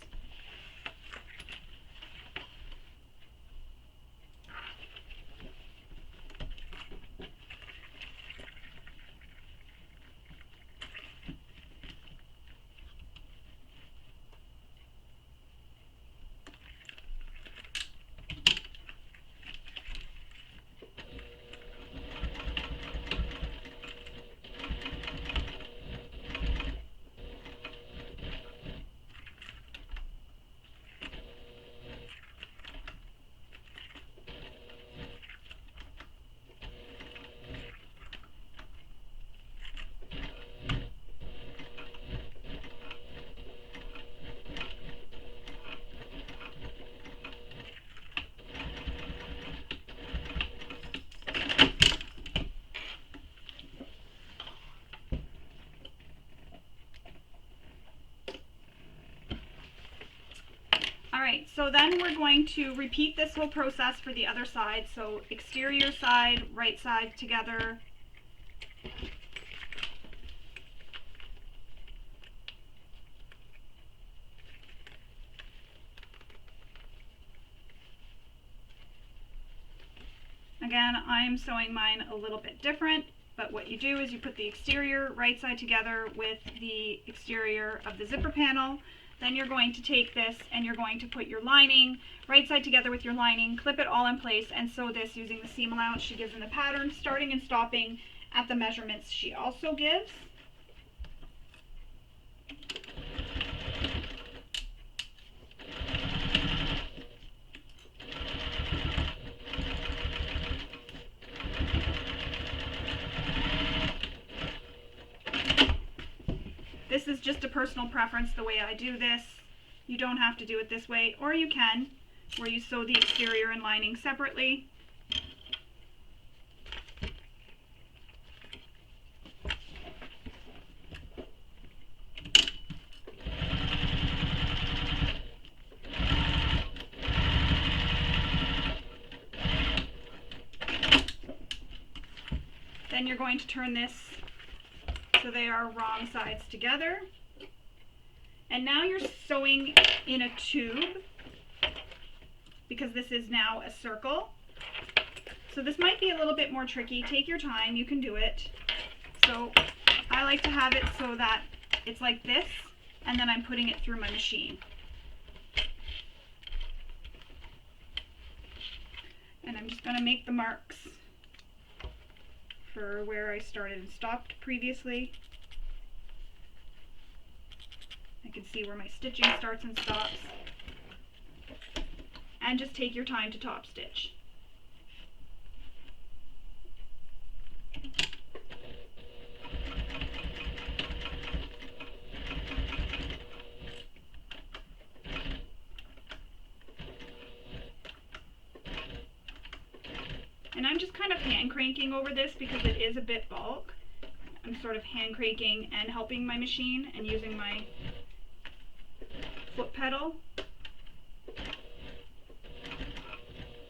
S1: Alright, so then we're going to repeat this whole process for the other side. So exterior side, right side together. Again, I'm sewing mine a little bit different, but what you do is you put the exterior right side together with the exterior of the zipper panel. Then you're going to take this and you're going to put your lining right side together with your lining, clip it all in place, and sew this using the seam allowance she gives in the pattern, starting and stopping at the measurements she also gives. This is just a personal preference the way I do this. You don't have to do it this way, or you can, where you sew the exterior and lining separately. Then you're going to turn this so they are wrong sides together. And now you're sewing in a tube because this is now a circle. So this might be a little bit more tricky. Take your time, you can do it. So I like to have it so that it's like this, and then I'm putting it through my machine. And I'm just going to make the marks for where I started and stopped previously. I can see where my stitching starts and stops. And just take your time to top stitch. And I'm just kind of hand cranking over this because it is a bit bulk. I'm sort of hand cranking and helping my machine and using my foot pedal.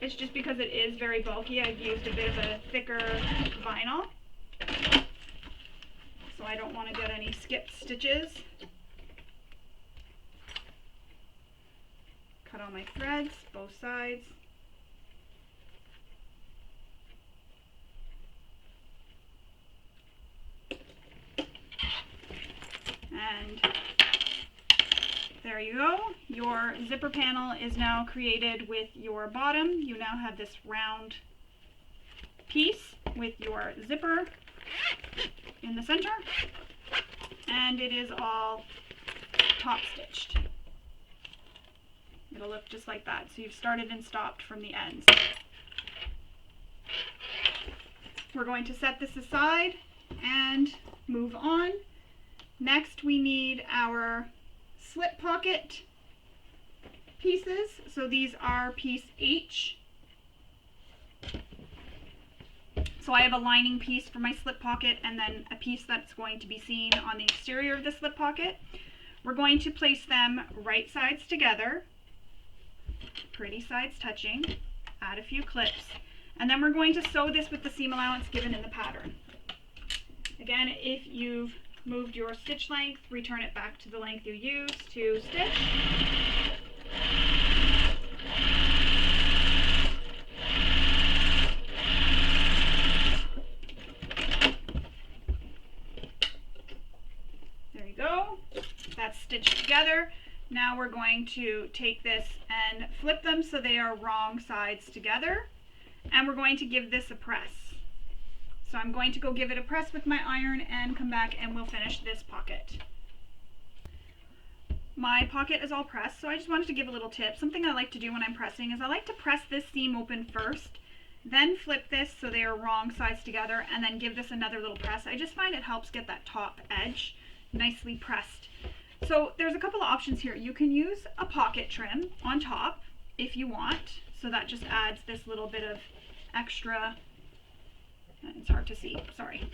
S1: It's just because it is very bulky. I've used a bit of a thicker vinyl, so I don't want to get any skipped stitches. Cut all my threads, both sides. And there you go. Your zipper panel is now created with your bottom. You now have this round piece with your zipper in the center, and it is all top stitched. It'll look just like that. So you've started and stopped from the ends. We're going to set this aside and move on. Next we need our slip pocket pieces. So these are piece H. So I have a lining piece for my slip pocket and then a piece that's going to be seen on the exterior of the slip pocket. We're going to place them right sides together, pretty sides touching, add a few clips, and then we're going to sew this with the seam allowance given in the pattern. Again, if you've moved your stitch length, return it back to the length you used to stitch. There you go. That's stitched together. Now we're going to take this and flip them so they are wrong sides together, and we're going to give this a press. So I'm going to go give it a press with my iron and come back and we'll finish this pocket. My pocket is all pressed, so I just wanted to give a little tip. Something I like to do when I'm pressing is I like to press this seam open first, then flip this so they are wrong sides together, and then give this another little press. I just find it helps get that top edge nicely pressed. So there's a couple of options here. You can use a pocket trim on top if you want, so that just adds this little bit of extra. It's hard to see, sorry.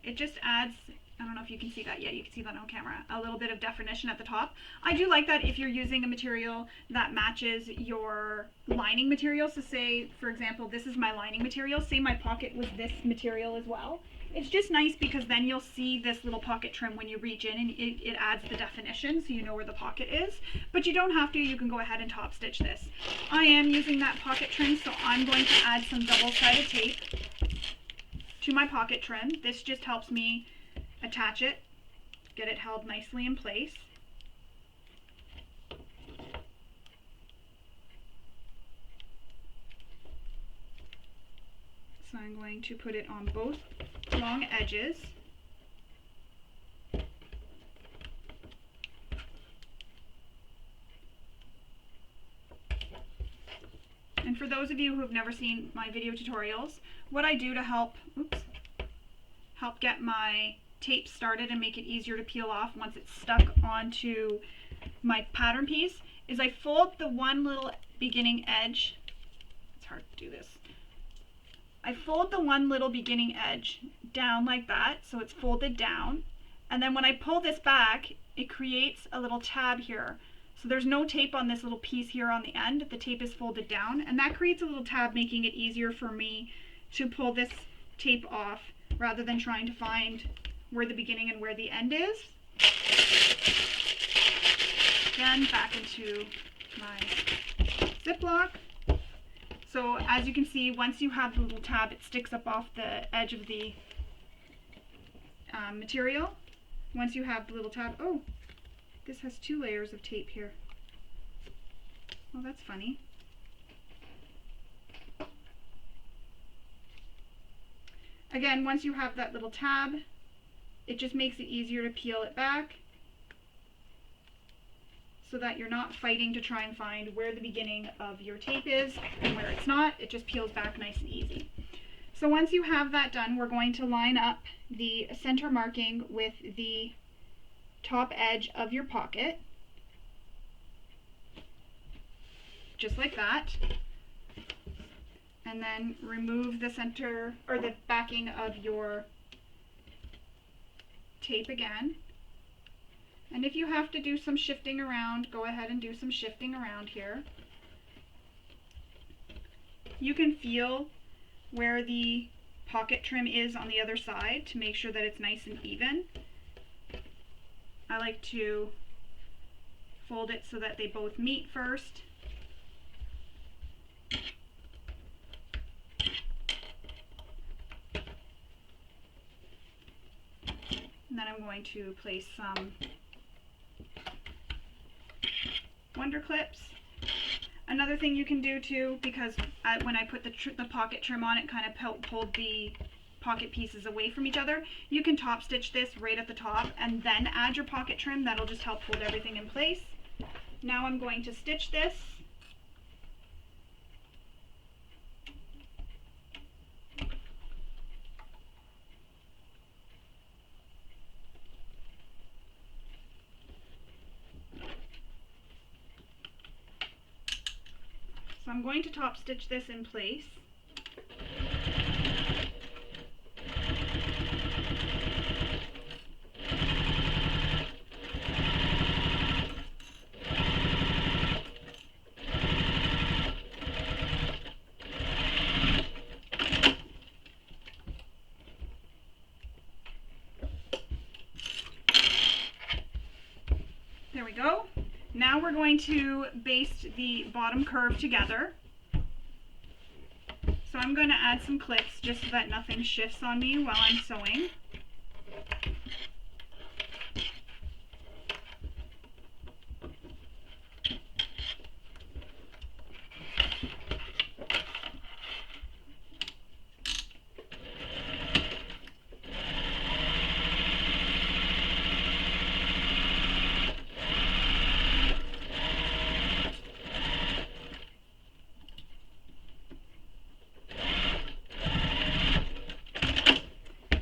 S1: It just adds, I don't know if you can see that yet, you can see that on camera, a little bit of definition at the top. I do like that if you're using a material that matches your lining material. So say, for example, this is my lining material, say my pocket was this material as well. It's just nice because then you'll see this little pocket trim when you reach in, and it adds the definition so you know where the pocket is. But you don't have to, you can go ahead and top stitch this. I am using that pocket trim, so I'm going to add some double-sided tape to my pocket trim. This just helps me attach it, get it held nicely in place. So I'm going to put it on both long edges. And for those of you who have never seen my video tutorials, what I do to help get my tape started and make it easier to peel off once it's stuck onto my pattern piece is I fold the one little beginning edge. It's hard to do this. I fold the one little beginning edge down like that, so it's folded down, and then when I pull this back, it creates a little tab here. So there's no tape on this little piece here on the end, the tape is folded down, and that creates a little tab, making it easier for me to pull this tape off rather than trying to find where the beginning and where the end is. Then back into my Ziploc. So as you can see, once you have the little tab, it sticks up off the edge of the material. Once you have the little tab, oh, this has 2 layers of tape here. Well, that's funny. Again, once you have that little tab, it just makes it easier to peel it back, so that you're not fighting to try and find where the beginning of your tape is and where it's not. It just peels back nice and easy. So once you have that done, we're going to line up the center marking with the top edge of your pocket, just like that, and then remove the center or the backing of your tape again. And if you have to do some shifting around, go ahead and do some shifting around here. You can feel where the pocket trim is on the other side to make sure that it's nice and even. I like to fold it so that they both meet first. And then I'm going to place some wonder clips. Another thing you can do too, because when I put the pocket trim on, it kind of pulled the pocket pieces away from each other. You can top stitch this right at the top and then add your pocket trim. That'll just help hold everything in place. Now I'm going to stitch this. So I'm going to top stitch this in place. There we go. Now we're going to baste the bottom curve together. So I'm going to add some clips just so that nothing shifts on me while I'm sewing.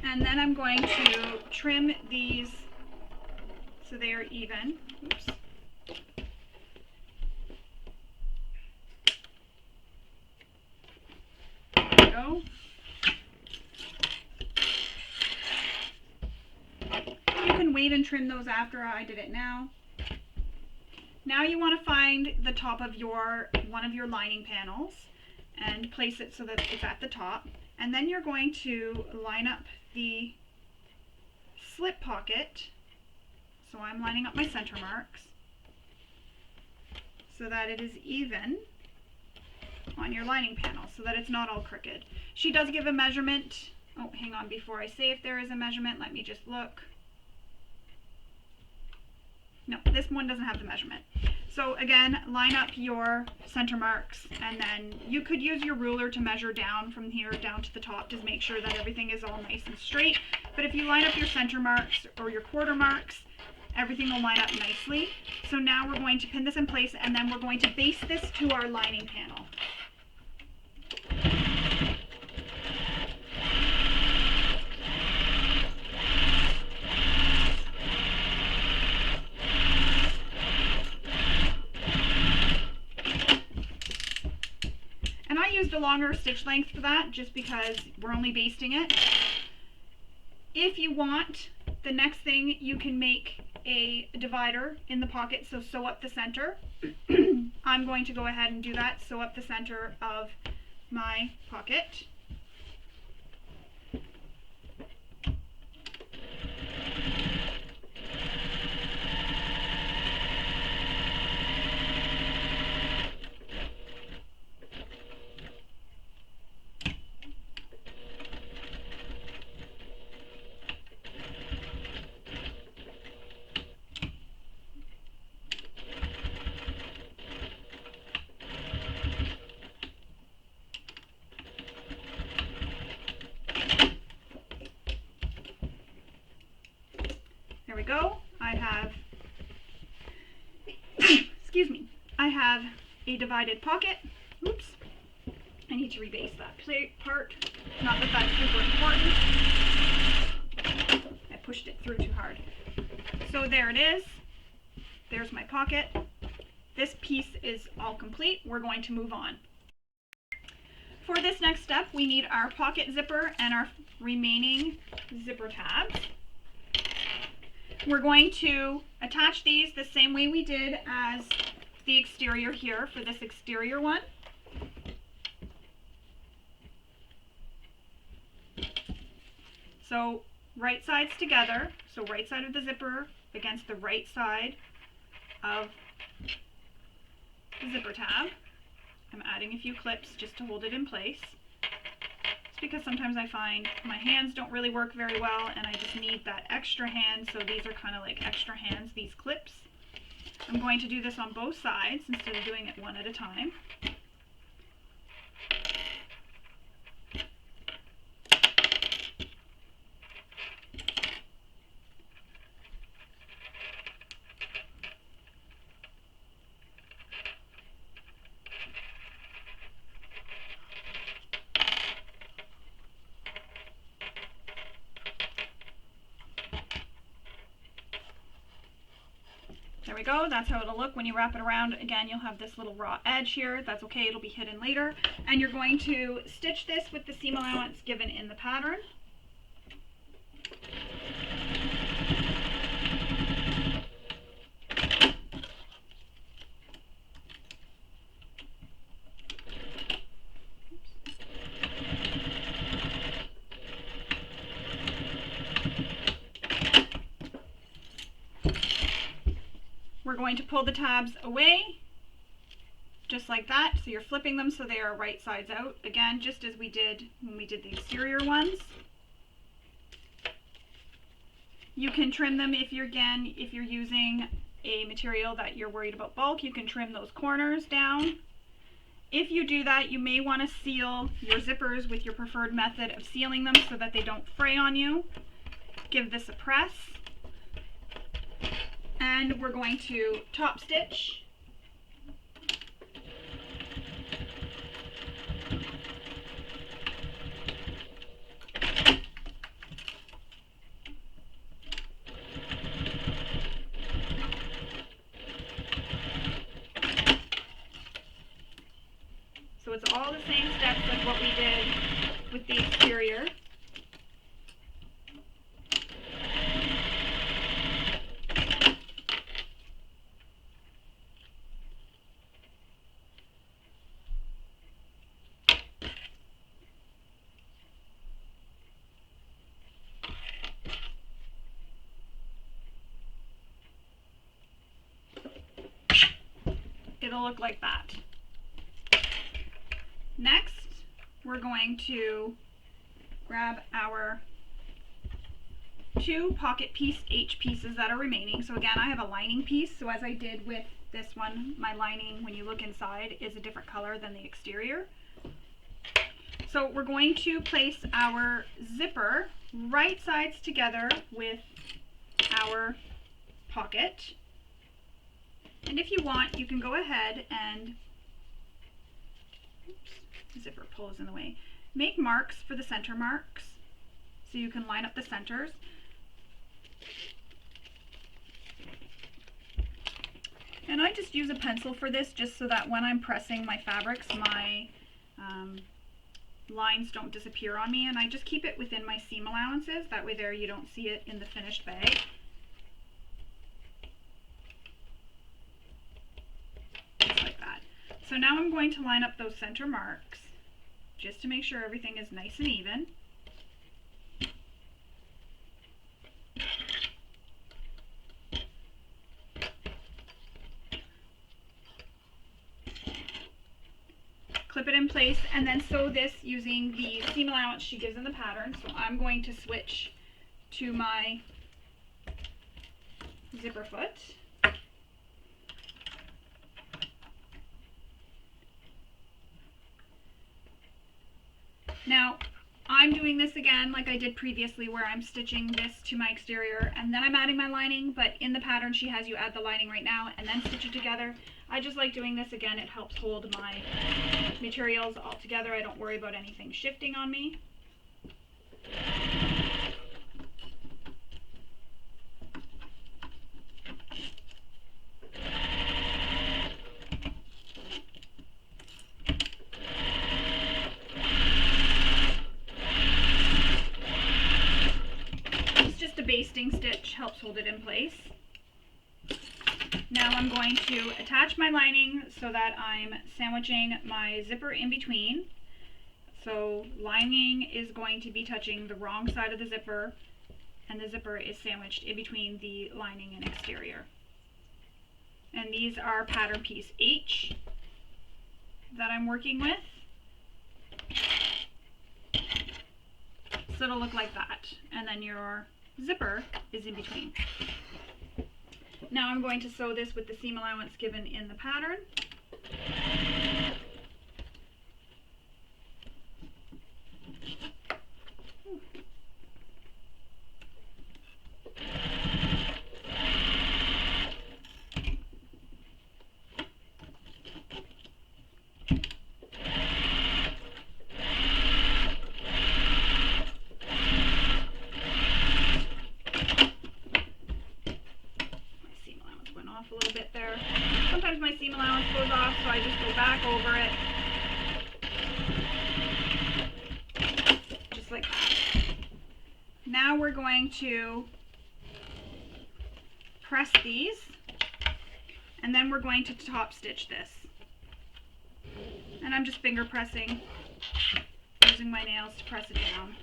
S1: And then I'm going to trim these so they are even. Oops. There we go. You can wait and trim those after. I did it now. Now you want to find the top of one of your lining panels and place it so that it's at the top. And then you're going to line up the slip pocket. So I'm lining up my center marks so that it is even on your lining panel, so that it's not all crooked. She does give a measurement. Oh, hang on, before I say if there is a measurement, let me just look. No, this one doesn't have the measurement. So again, line up your center marks, and then you could use your ruler to measure down from here down to the top to make sure that everything is all nice and straight. But if you line up your center marks or your quarter marks, everything will line up nicely. So now we're going to pin this in place, and then we're going to baste this to our lining panel. And I used a longer stitch length for that just because we're only basting it. If you want, the next thing, you can make a divider in the pocket, so sew up the center. I'm going to go ahead and do that, sew up the center of my pocket. There we go. I have, excuse me, I have a divided pocket. Oops. I need to rebase that part. Not that that's super important. I pushed it through too hard. So there it is. There's my pocket. This piece is all complete. We're going to move on. For this next step, we need our pocket zipper and our remaining zipper tabs. We're going to attach these the same way we did as the exterior here for this exterior one. So right sides together, so right side of the zipper against the right side of the zipper tab. I'm adding a few clips just to hold it in place. Because sometimes I find my hands don't really work very well and I just need that extra hand, so these are kind of like extra hands, these clips. I'm going to do this on both sides instead of doing it one at a time. There we go. That's how it'll look when you wrap it around. Again, you'll have this little raw edge here. That's okay, it'll be hidden later. And you're going to stitch this with the seam allowance given in the pattern. We're going to pull the tabs away, just like that. So you're flipping them so they are right sides out. Again, just as we did when we did the exterior ones. You can trim them if you're using a material that you're worried about bulk, you can trim those corners down. If you do that, you may want to seal your zippers with your preferred method of sealing them so that they don't fray on you. Give this a press. And we're going to top stitch. So it's all the same steps like what we did with the exterior. It'll look like that. Next, we're going to grab our 2 pocket piece H pieces that are remaining. So again, I have a lining piece, so as I did with this one, my lining, when you look inside, is a different color than the exterior. So we're going to place our zipper right sides together with our pocket. And if you want, you can go ahead and, oops, zipper pulls in the way, make marks for the center marks so you can line up the centers. And I just use a pencil for this just so that when I'm pressing my fabrics, my lines don't disappear on me, and I just keep it within my seam allowances. That way there you don't see it in the finished bag. So now I'm going to line up those center marks just to make sure everything is nice and even. Clip it in place and then sew this using the seam allowance she gives in the pattern. So I'm going to switch to my zipper foot. Now, I'm doing this again like I did previously where I'm stitching this to my exterior and then I'm adding my lining, but in the pattern she has you add the lining right now and then stitch it together. I just like doing this again. It helps hold my materials all together. I don't worry about anything shifting on me. Basting stitch helps hold it in place. Now I'm going to attach my lining so that I'm sandwiching my zipper in between. So lining is going to be touching the wrong side of the zipper and the zipper is sandwiched in between the lining and exterior. And these are pattern piece H that I'm working with. So it'll look like that. And then your zipper is in between. Now I'm going to sew this with the seam allowance given in the pattern. A little allowance goes off, so I just go back over it. Just like that. Now we're going to press these, and then we're going to top stitch this. And I'm just finger pressing, using my nails to press it down.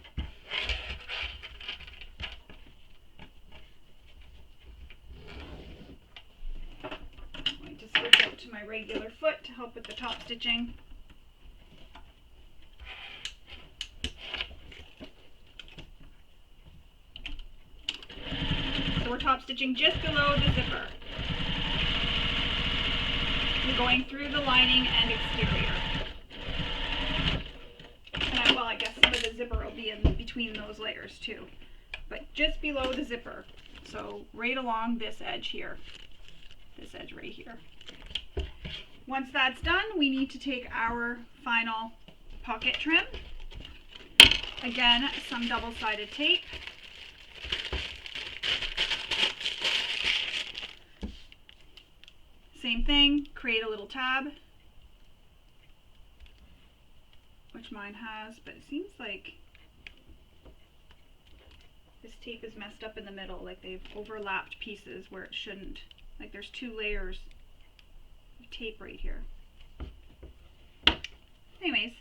S1: I'm going to switch out to my regular foot to help with the top stitching. So we're top stitching just below the zipper. We're going through the lining and exterior. And well, I guess some of the zipper will be in between those layers too. But just below the zipper. So right along this edge here. This edge right here. Once that's done, we need to take our final pocket trim. Again, some double-sided tape. Same thing, create a little tab, which mine has, but it seems like this tape is messed up in the middle, like they've overlapped pieces where it shouldn't. Like there's 2 layers of tape right here. Anyways.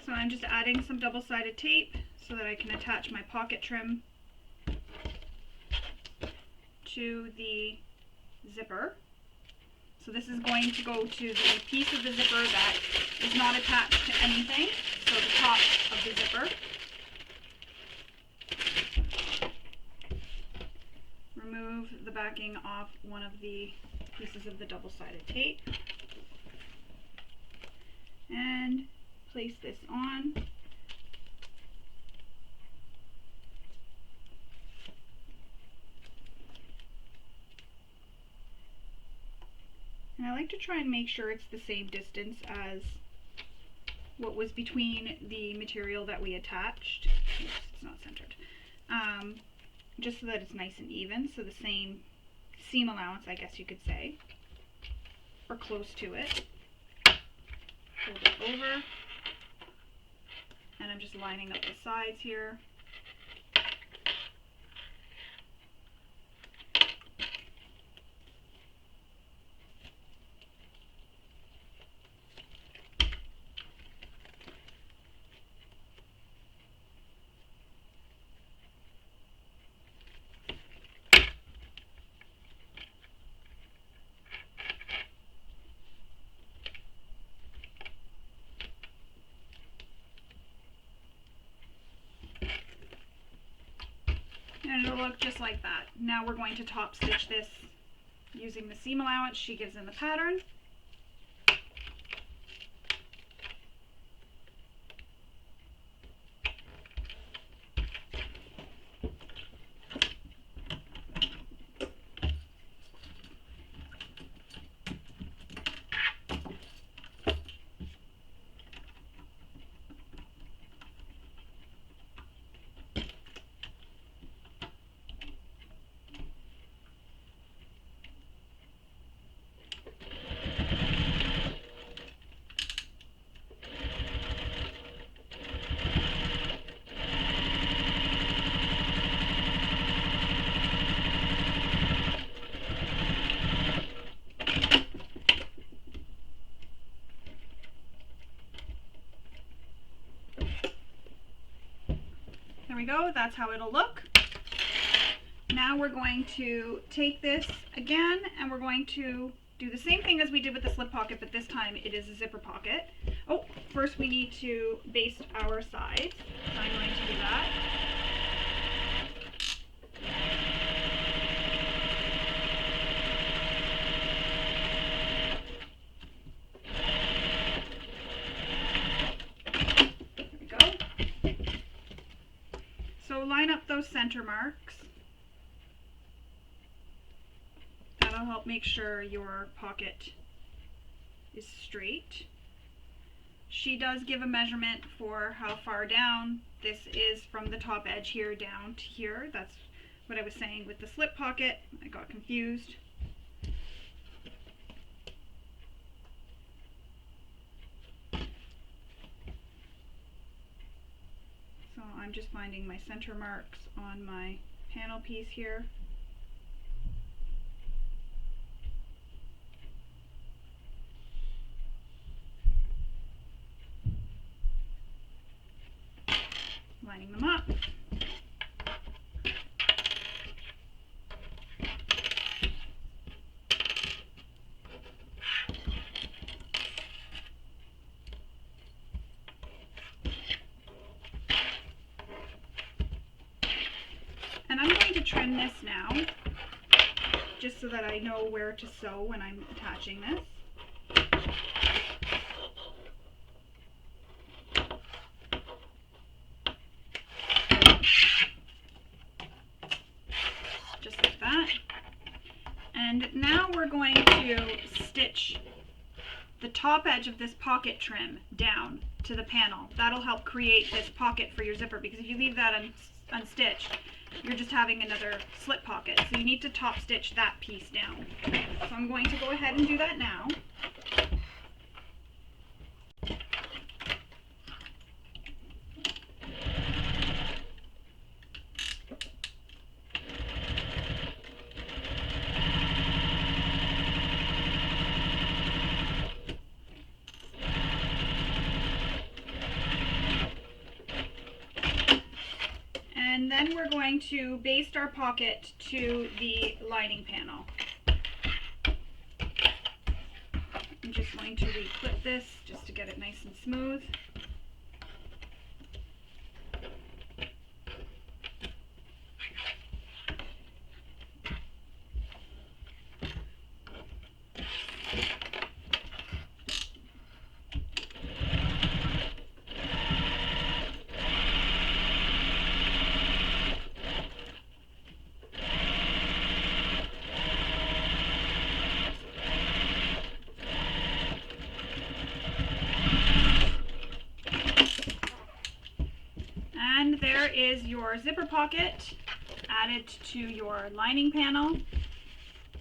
S1: So I'm just adding some double-sided tape so that I can attach my pocket trim to the zipper. So this is going to go to the piece of the zipper that is not attached to anything, so the top of the zipper. Remove the backing off one of the pieces of the double-sided tape. And place this on. And I like to try and make sure it's the same distance as what was between the material that we attached. Oops, it's not centered. Just so that it's nice and even, so the same seam allowance, I guess you could say, or close to it. Fold it over. And I'm just lining up the sides here. And it'll look just like that. Now we're going to top stitch this using the seam allowance she gives in the pattern. There we go, that's how it'll look. Now we're going to take this again and we're going to do the same thing as we did with the slip pocket, but this time it is a zipper pocket. Oh, first we need to baste our sides, so I'm going to do that. There we go. So line up those center marks. That'll help make sure your pocket is straight. She does give a measurement for how far down. This is from the top edge here down to here. That's what I was saying with the slip pocket. I got confused. So I'm just finding my center marks on my panel piece here. Lining them up. And I'm going to trim this now, just so that I know where to sew when I'm attaching this. Just like that. And now we're going to stitch the top edge of this pocket trim down to the panel. That'll help create this pocket for your zipper, because if you leave that unstitched, you're just having another slip pocket. So you need to top stitch that piece down. So I'm going to go ahead and do that now. And then we're going to baste our pocket to the lining panel. I'm just going to re-clip this just to get it nice and smooth. And there is your zipper pocket added to your lining panel,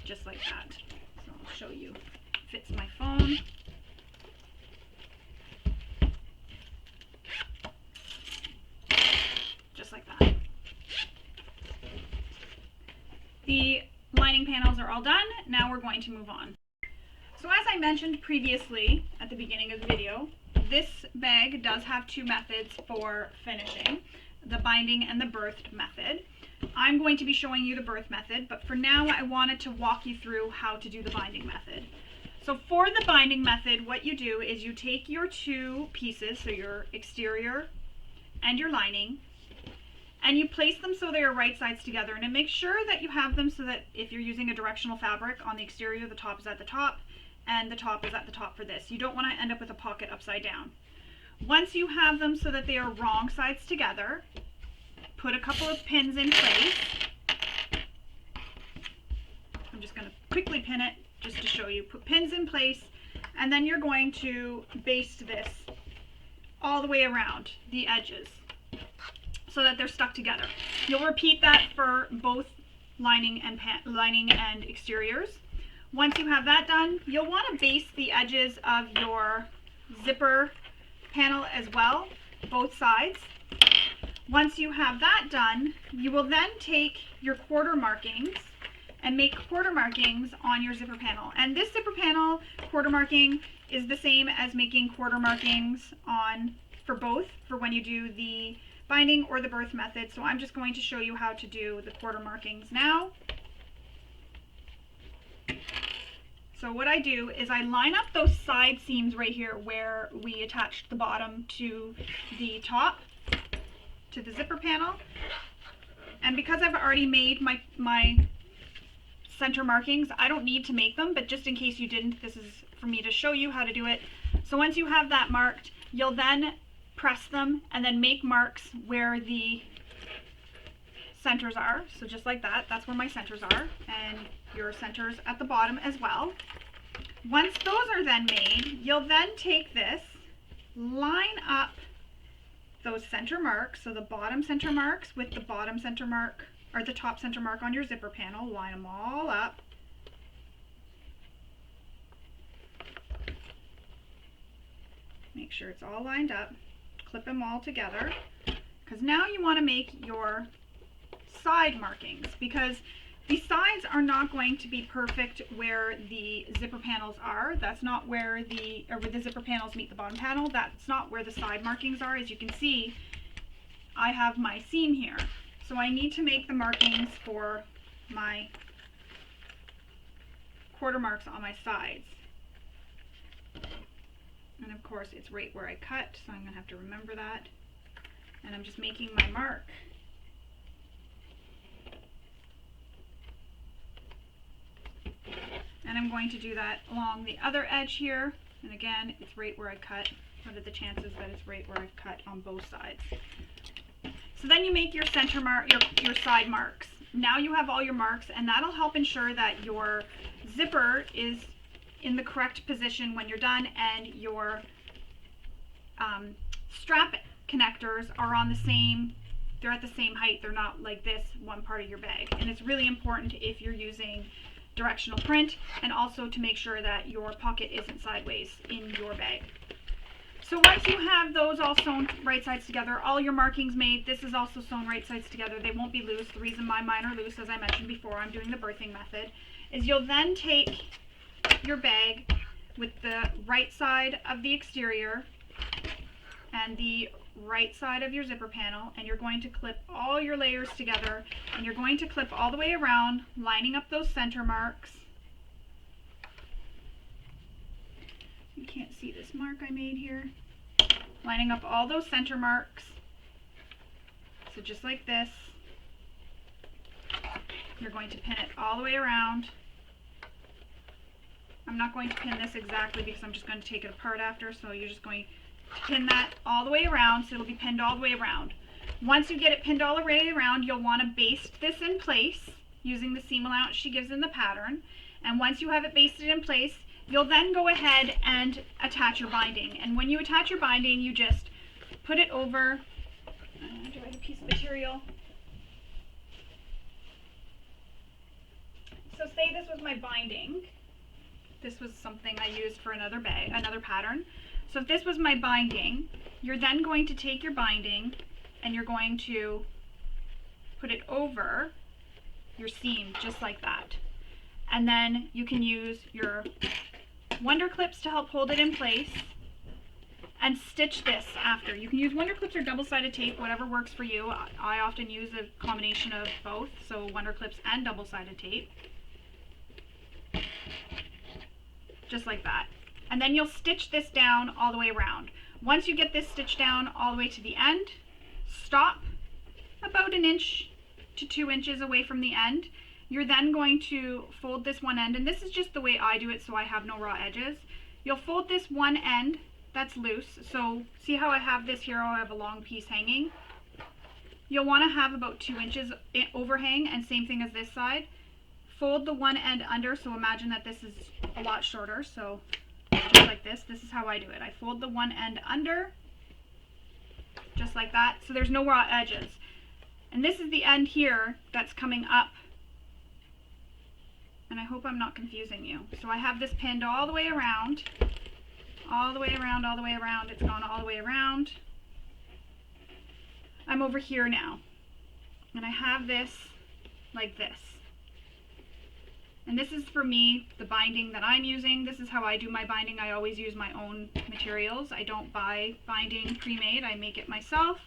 S1: just like that. So I'll show you. Fits my phone. Just like that. The lining panels are all done. Now we're going to move on. So as I mentioned previously at the beginning of the video, this bag does have two methods for finishing, the binding and the birthed method. I'm going to be showing you the birth method, but for now I wanted to walk you through how to do the binding method. So for the binding method, what you do is you take your two pieces, so your exterior and your lining, and you place them so they are right sides together, and make sure that you have them so that if you're using a directional fabric on the exterior, the top is at the top, and the top is at the top for this. You don't want to end up with a pocket upside down. Once you have them so that they are wrong sides together, put a couple of pins in place. I'm just going to quickly pin it just to show you. Put pins in place, and then you're going to baste this all the way around the edges so that they're stuck together. You'll repeat that for both lining and exteriors. Once you have that done, you'll want to baste the edges of your zipper panel as well, both sides. Once you have that done, you will then take your quarter markings and make quarter markings on your zipper panel. And this zipper panel quarter marking is the same as making quarter markings on for both, for when you do the binding or the birth method. So I'm just going to show you how to do the quarter markings now. So what I do is I line up those side seams right here where we attached the bottom to the top, to the zipper panel. And because I've already made my center markings, I don't need to make them, but just in case you didn't, this is for me to show you how to do it. So once you have that marked, you'll then press them and then make marks where the centers are. So just like that, that's where my centers are, and your centers at the bottom as well. Once those are then made, you'll then take this, line up those center marks, so the bottom center marks with the bottom center mark, or the top center mark on your zipper panel, line them all up. Make sure it's all lined up, clip them all together, because now you want to make your side markings, because the sides are not going to be perfect where the zipper panels are. That's not where the zipper panels meet the bottom panel. That's not where the side markings are. As you can see, I have my seam here. So I need to make the markings for my quarter marks on my sides. And of course it's right where I cut, so I'm going to have to remember that. And I'm just making my mark. And I'm going to do that along the other edge here. And again, it's right where I cut. What are the chances that it's right where I cut on both sides? So then you make your center mark, your side marks. Now you have all your marks, and that'll help ensure that your zipper is in the correct position when you're done, and your strap connectors are on the same, they're at the same height. They're not like this one part of your bag. And it's really important if you're using directional print, and also to make sure that your pocket isn't sideways in your bag. So once you have those all sewn right sides together, all your markings made, this is also sewn right sides together, they won't be loose. The reason why mine are loose, as I mentioned before, I'm doing the birthing method, is you'll then take your bag with the right side of the exterior and the right side of your zipper panel, and you're going to clip all your layers together, and you're going to clip all the way around, lining up those center marks. You can't see this mark I made here. Lining up all those center marks. So just like this. You're going to pin it all the way around. I'm not going to pin this exactly because I'm just going to take it apart after, so you're just going to pin that all the way around, so it'll be pinned all the way around. Once you get it pinned all the way around, you'll want to baste this in place using the seam allowance she gives in the pattern. And once you have it basted in place, you'll then go ahead and attach your binding. And when you attach your binding, you just put it over, do I have a piece of material? So say this was my binding. This was something I used for another bag, another pattern. So if this was my binding, you're then going to take your binding and you're going to put it over your seam just like that. And then you can use your wonder clips to help hold it in place and stitch this after. You can use wonder clips or double-sided tape, whatever works for you. I often use a combination of both, so wonder clips and double-sided tape. Just like that. And then you'll stitch this down all the way around. Once you get this stitched down all the way to the end, stop about 1 inch to 2 inches away from the end. You're then going to fold this one end, and this is just the way I do it so I have no raw edges. You'll fold this one end that's loose. So see how I have this here, I have a long piece hanging. You'll want to have about 2 inches overhang, and same thing as this side. Fold the one end under, so imagine that this is a lot shorter, so just like this. This is how I do it. I fold the one end under, just like that, so there's no raw edges. And this is the end here that's coming up. And I hope I'm not confusing you. So I have this pinned all the way around, all the way around, all the way around. It's gone all the way around. I'm over here now. And I have this like this. And this is for me, the binding that I'm using. This is how I do my binding. I always use my own materials. I don't buy binding pre-made. I make it myself.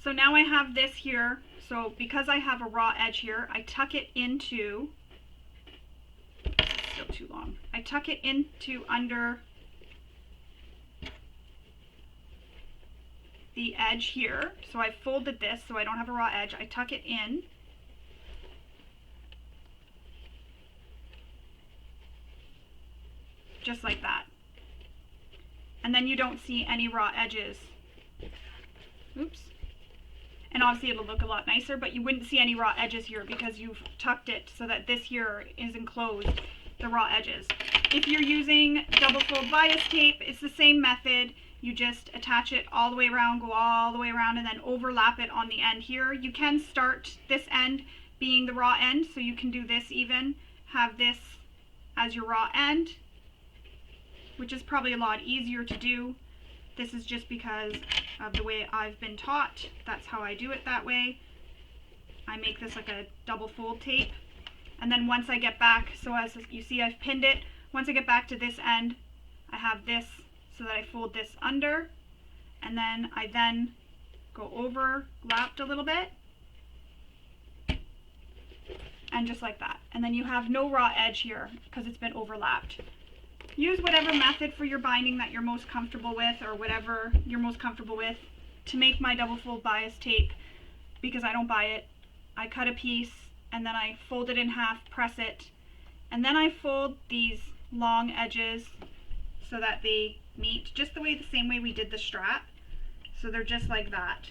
S1: So now I have this here. So because I have a raw edge here, I tuck it into, it's still too long. I tuck it into under the edge here. So I folded this so I don't have a raw edge. I tuck it in. Just like that. And then you don't see any raw edges. Oops. and obviously it'll look a lot nicer, but you wouldn't see any raw edges here because you've tucked it so that this here is enclosed, the raw edges. If you're using double fold bias tape, it's the same method. You just attach it all the way around, go all the way around, and then overlap it on the end here. You can start this end being the raw end, so you can do this even, have this as your raw end, which is probably a lot easier to do. This is just because of the way I've been taught. That's how I do it that way. I make this like a double fold tape. And then once I get back, so as you see I've pinned it, once I get back to this end, I have this so that I fold this under, and then I go over, lapped a little bit, and just like that. And then you have no raw edge here because it's been overlapped. Use whatever method for your binding that you're most comfortable with, or whatever you're most comfortable with. To make my double fold bias tape, because I don't buy it, I cut a piece and then I fold it in half, press it, and then I fold these long edges so that they meet just the same way we did the strap. So they're just like that.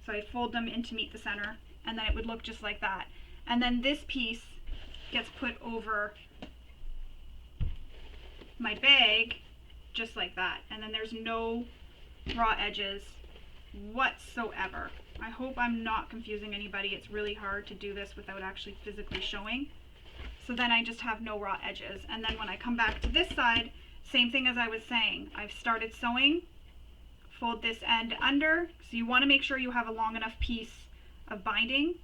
S1: So I fold them in to meet the center, and then it would look just like that. And then this piece gets put over my bag just like that, and then there's no raw edges whatsoever. I hope I'm not confusing anybody. It's really hard to do this without actually physically showing. So then I just have no raw edges, and then when I come back to this side, same thing as I was saying. I've started sewing, fold this end under, so you want to make sure you have a long enough piece of binding,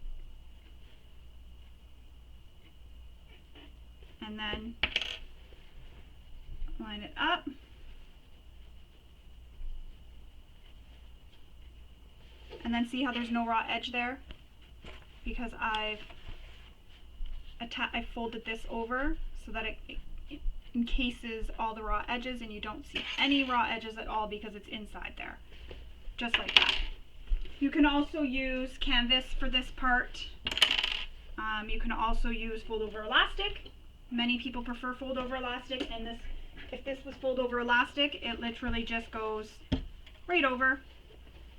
S1: and then line it up, and then see how there's no raw edge there, because I've folded this over so that it encases all the raw edges, and you don't see any raw edges at all because it's inside there, just like that. You can also use canvas for this part. You can also use fold over elastic. Many people prefer fold over elastic, and if this was fold over elastic, it literally just goes right over.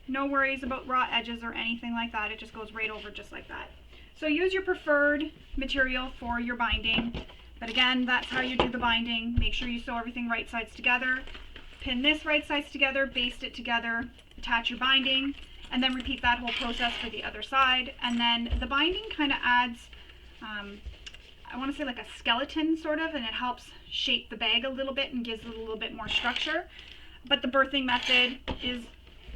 S1: No worries about raw edges or anything like that. It just goes right over just like that. So use your preferred material for your binding. But again, that's how you do the binding. Make sure you sew everything right sides together. Pin this right sides together, baste it together, attach your binding, and then repeat that whole process for the other side. And then the binding kind of adds, I want to say like a skeleton sort of, and it helps shape the bag a little bit and gives it a little bit more structure. But the birthing method is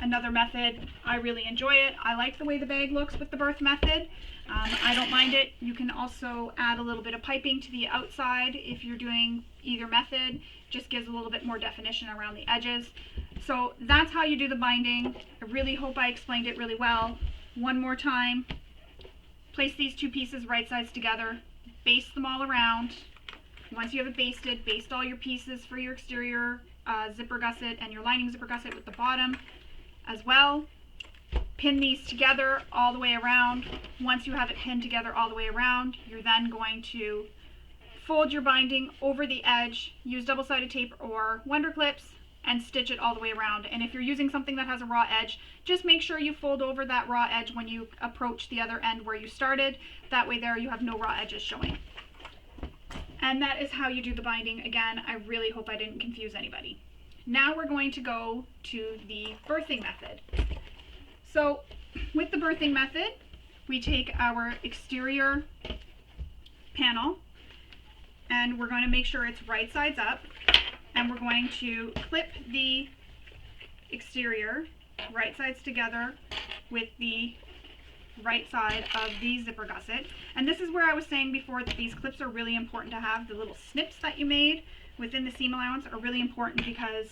S1: another method. I really enjoy it. I like the way the bag looks with the birth method. I don't mind it. You can also add a little bit of piping to the outside if you're doing either method. Just gives a little bit more definition around the edges. So that's how you do the binding. I really hope I explained it really well. One more time. Place these two pieces right sides together. Baste them all around. Once you have it basted, baste all your pieces for your exterior zipper gusset and your lining zipper gusset with the bottom as well. Pin these together all the way around. Once you have it pinned together all the way around, you're then going to fold your binding over the edge, use double-sided tape or Wonder Clips, and stitch it all the way around. And if you're using something that has a raw edge, just make sure you fold over that raw edge when you approach the other end where you started. That way there you have no raw edges showing. And that is how you do the binding. Again, I really hope I didn't confuse anybody. Now we're going to go to the birthing method. So with the birthing method, we take our exterior panel and we're going to make sure it's right sides up, and we're going to clip the exterior right sides together with the right side of the zipper gusset. And this is where I was saying before that these clips are really important to have. The little snips that you made within the seam allowance are really important because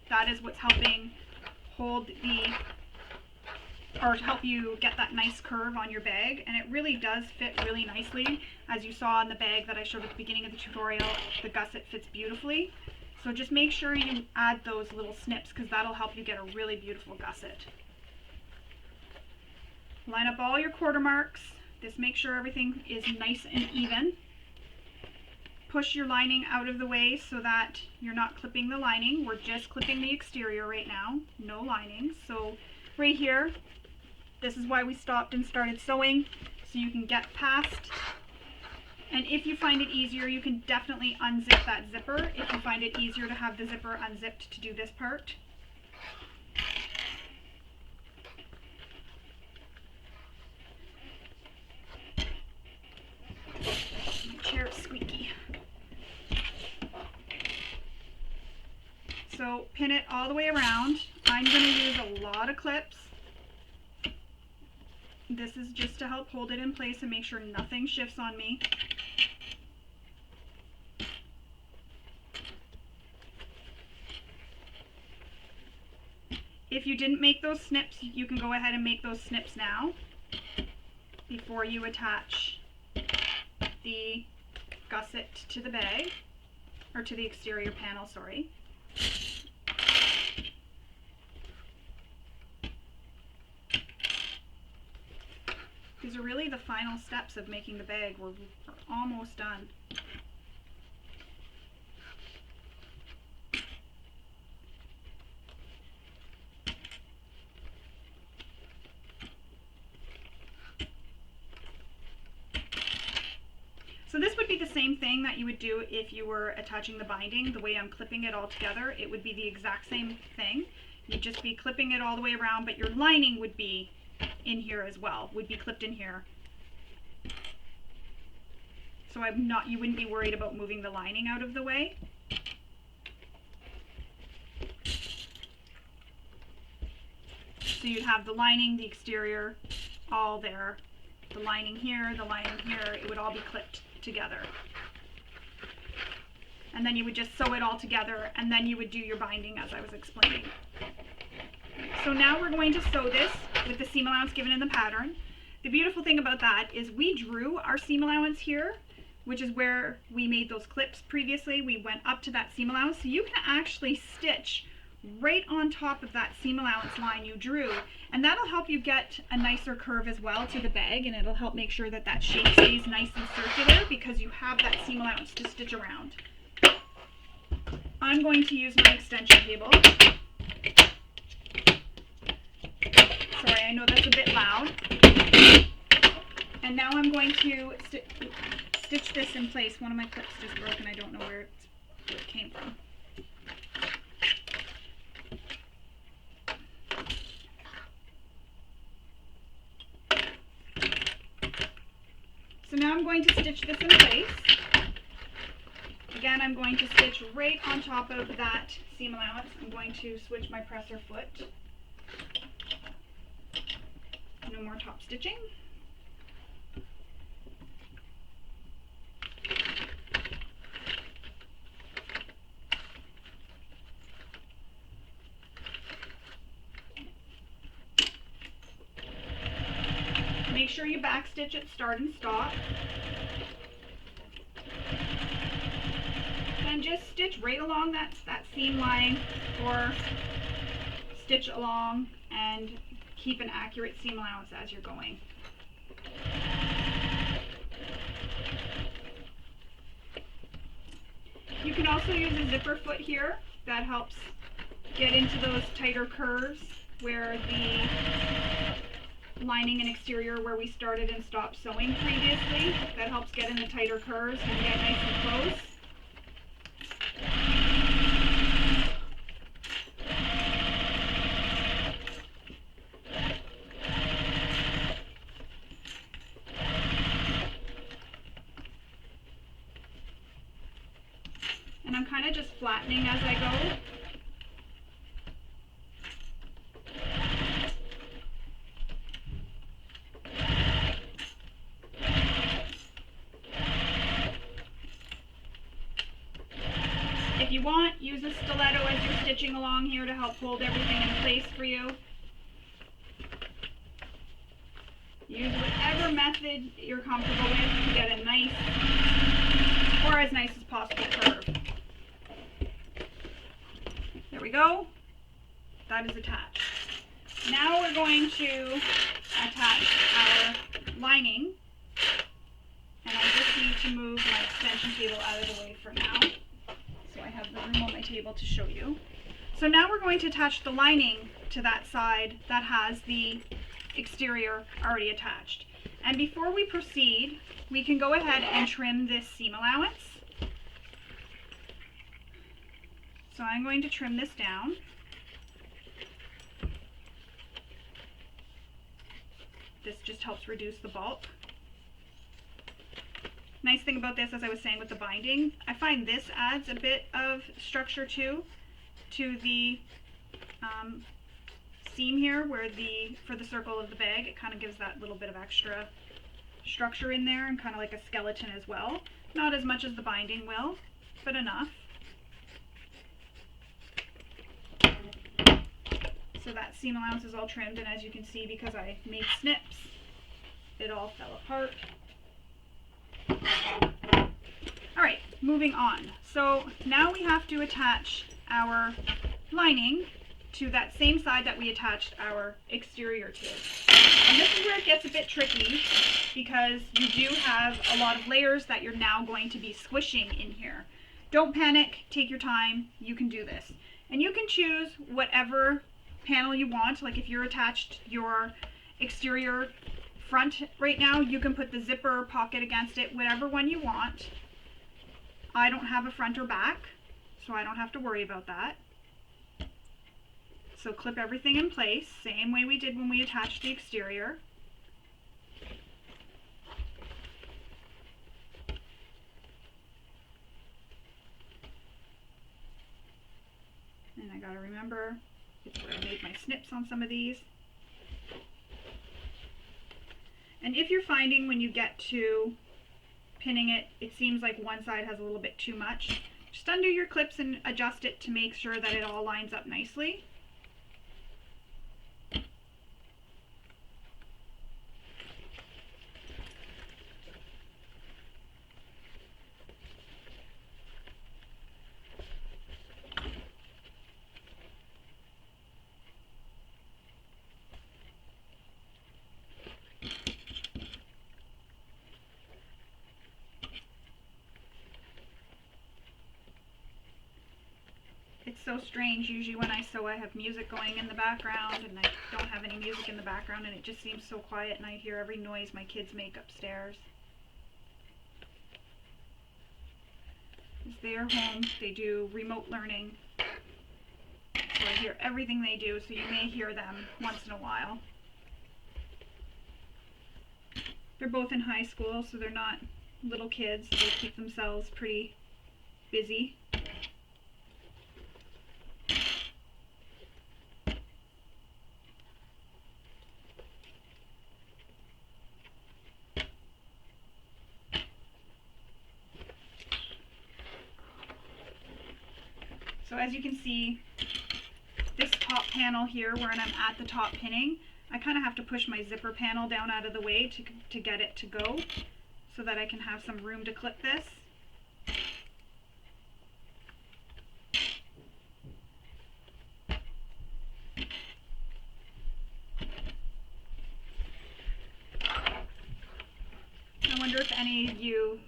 S1: that is what's helping hold or help you get that nice curve on your bag. And it really does fit really nicely. As you saw in the bag that I showed at the beginning of the tutorial, the gusset fits beautifully. So just make sure you add those little snips because that'll help you get a really beautiful gusset. Line up all your quarter marks. Just make sure everything is nice and even. Push your lining out of the way so that you're not clipping the lining. We're just clipping the exterior right now, no lining. So right here, This is why we stopped and started sewing, so you can get past. And if you find it easier, you can definitely unzip that zipper if you find it easier to have the zipper unzipped to do this part. My chair is squeaky. So pin it all the way around. I'm going to use a lot of clips. This is just to help hold it in place and make sure nothing shifts on me. If you didn't make those snips, you can go ahead and make those snips now before you attach the gusset to the bag, or to the exterior panel, sorry. These are really the final steps of making the bag. We're almost done. So this would be the same thing that you would do if you were attaching the binding. The way I'm clipping it all together, it would be the exact same thing. You'd just be clipping it all the way around, but your lining would be in here as well, would be clipped in here. So you wouldn't be worried about moving the lining out of the way. So you'd have the lining, the exterior, all there. The lining here, it would all be clipped together. And then you would just sew it all together, and then you would do your binding as I was explaining. So now we're going to sew this with the seam allowance given in the pattern. The beautiful thing about that is we drew our seam allowance here, which is where we made those clips previously. We went up to that seam allowance, so you can actually stitch right on top of that seam allowance line you drew, and that'll help you get a nicer curve as well to the bag, and it'll help make sure that that shape stays nice and circular because you have that seam allowance to stitch around. I'm going to use my extension cable. Sorry, I know that's a bit loud. And now I'm going to stitch this in place. One of my clips just broke and I don't know where it came from. So now I'm going to stitch this in place. Again, I'm going to stitch right on top of that seam allowance. I'm going to switch my presser foot. No more top stitching. Make sure you back stitch at start and stop. And just stitch right along that seam line, or stitch along and keep an accurate seam allowance as you're going. You can also use a zipper foot here. That helps get into those tighter curves where the lining and exterior where we started and stopped sewing previously. That helps get in the tighter curves and get nice and close. And I'm kind of just flattening as I go. If you want, use a stiletto as you're stitching along here to help hold everything in place for you. Use whatever method you're comfortable with to get a nice, or as nice as possible, curve. There we go. That is attached. Now we're going to attach our lining, and I just need to move my extension cable out of the way for now, so I have the room on my table to show you. So now we're going to attach the lining to that side that has the exterior already attached. And before we proceed, we can go ahead and trim this seam allowance. So I'm going to trim this down. This just helps reduce the bulk. Nice thing about this, as I was saying with the binding, I find this adds a bit of structure too to the seam here, where for the circle of the bag, it kind of gives that little bit of extra structure in there, and kind of like a skeleton as well. Not as much as the binding will, but enough. So that seam allowance is all trimmed, and as you can see, because I made snips, it all fell apart. Alright, moving on. So now we have to attach our lining to that same side that we attached our exterior to. And this is where it gets a bit tricky, because you do have a lot of layers that you're now going to be squishing in here. Don't panic, take your time, you can do this. And you can choose whatever panel you want. Like if you're attached your exterior front right now, you can put the zipper pocket against it, whatever one you want. I don't have a front or back, so I don't have to worry about that. So clip everything in place, same way we did when we attached the exterior. And I gotta remember, it's where I made my snips on some of these. And if you're finding when you get to pinning it, it seems like one side has a little bit too much, just undo your clips and adjust it to make sure that it all lines up nicely. It's so strange, usually when I sew I have music going in the background, and I don't have any music in the background, and it just seems so quiet, and I hear every noise my kids make upstairs. As they are home, they do remote learning, so I hear everything they do, so you may hear them once in a while. They're both in high school, so they're not little kids, so they keep themselves pretty busy. So as you can see, this top panel here, where I'm at the top pinning, I kind of have to push my zipper panel down out of the way to get it to go, so that I can have some room to clip this. I wonder if any of you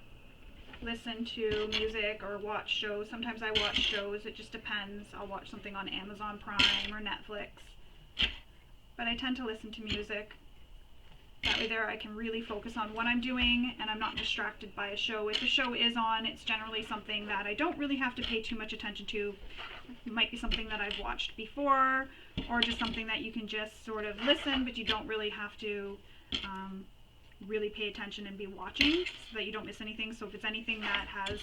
S1: listen to music or watch shows. Sometimes I watch shows, it just depends. I'll watch something on Amazon Prime or Netflix. But I tend to listen to music. That way there I can really focus on what I'm doing, and I'm not distracted by a show. If the show is on, it's generally something that I don't really have to pay too much attention to. It might be something that I've watched before, or just something that you can just sort of listen, but you don't really have to really pay attention and be watching, so that you don't miss anything. So if it's anything that has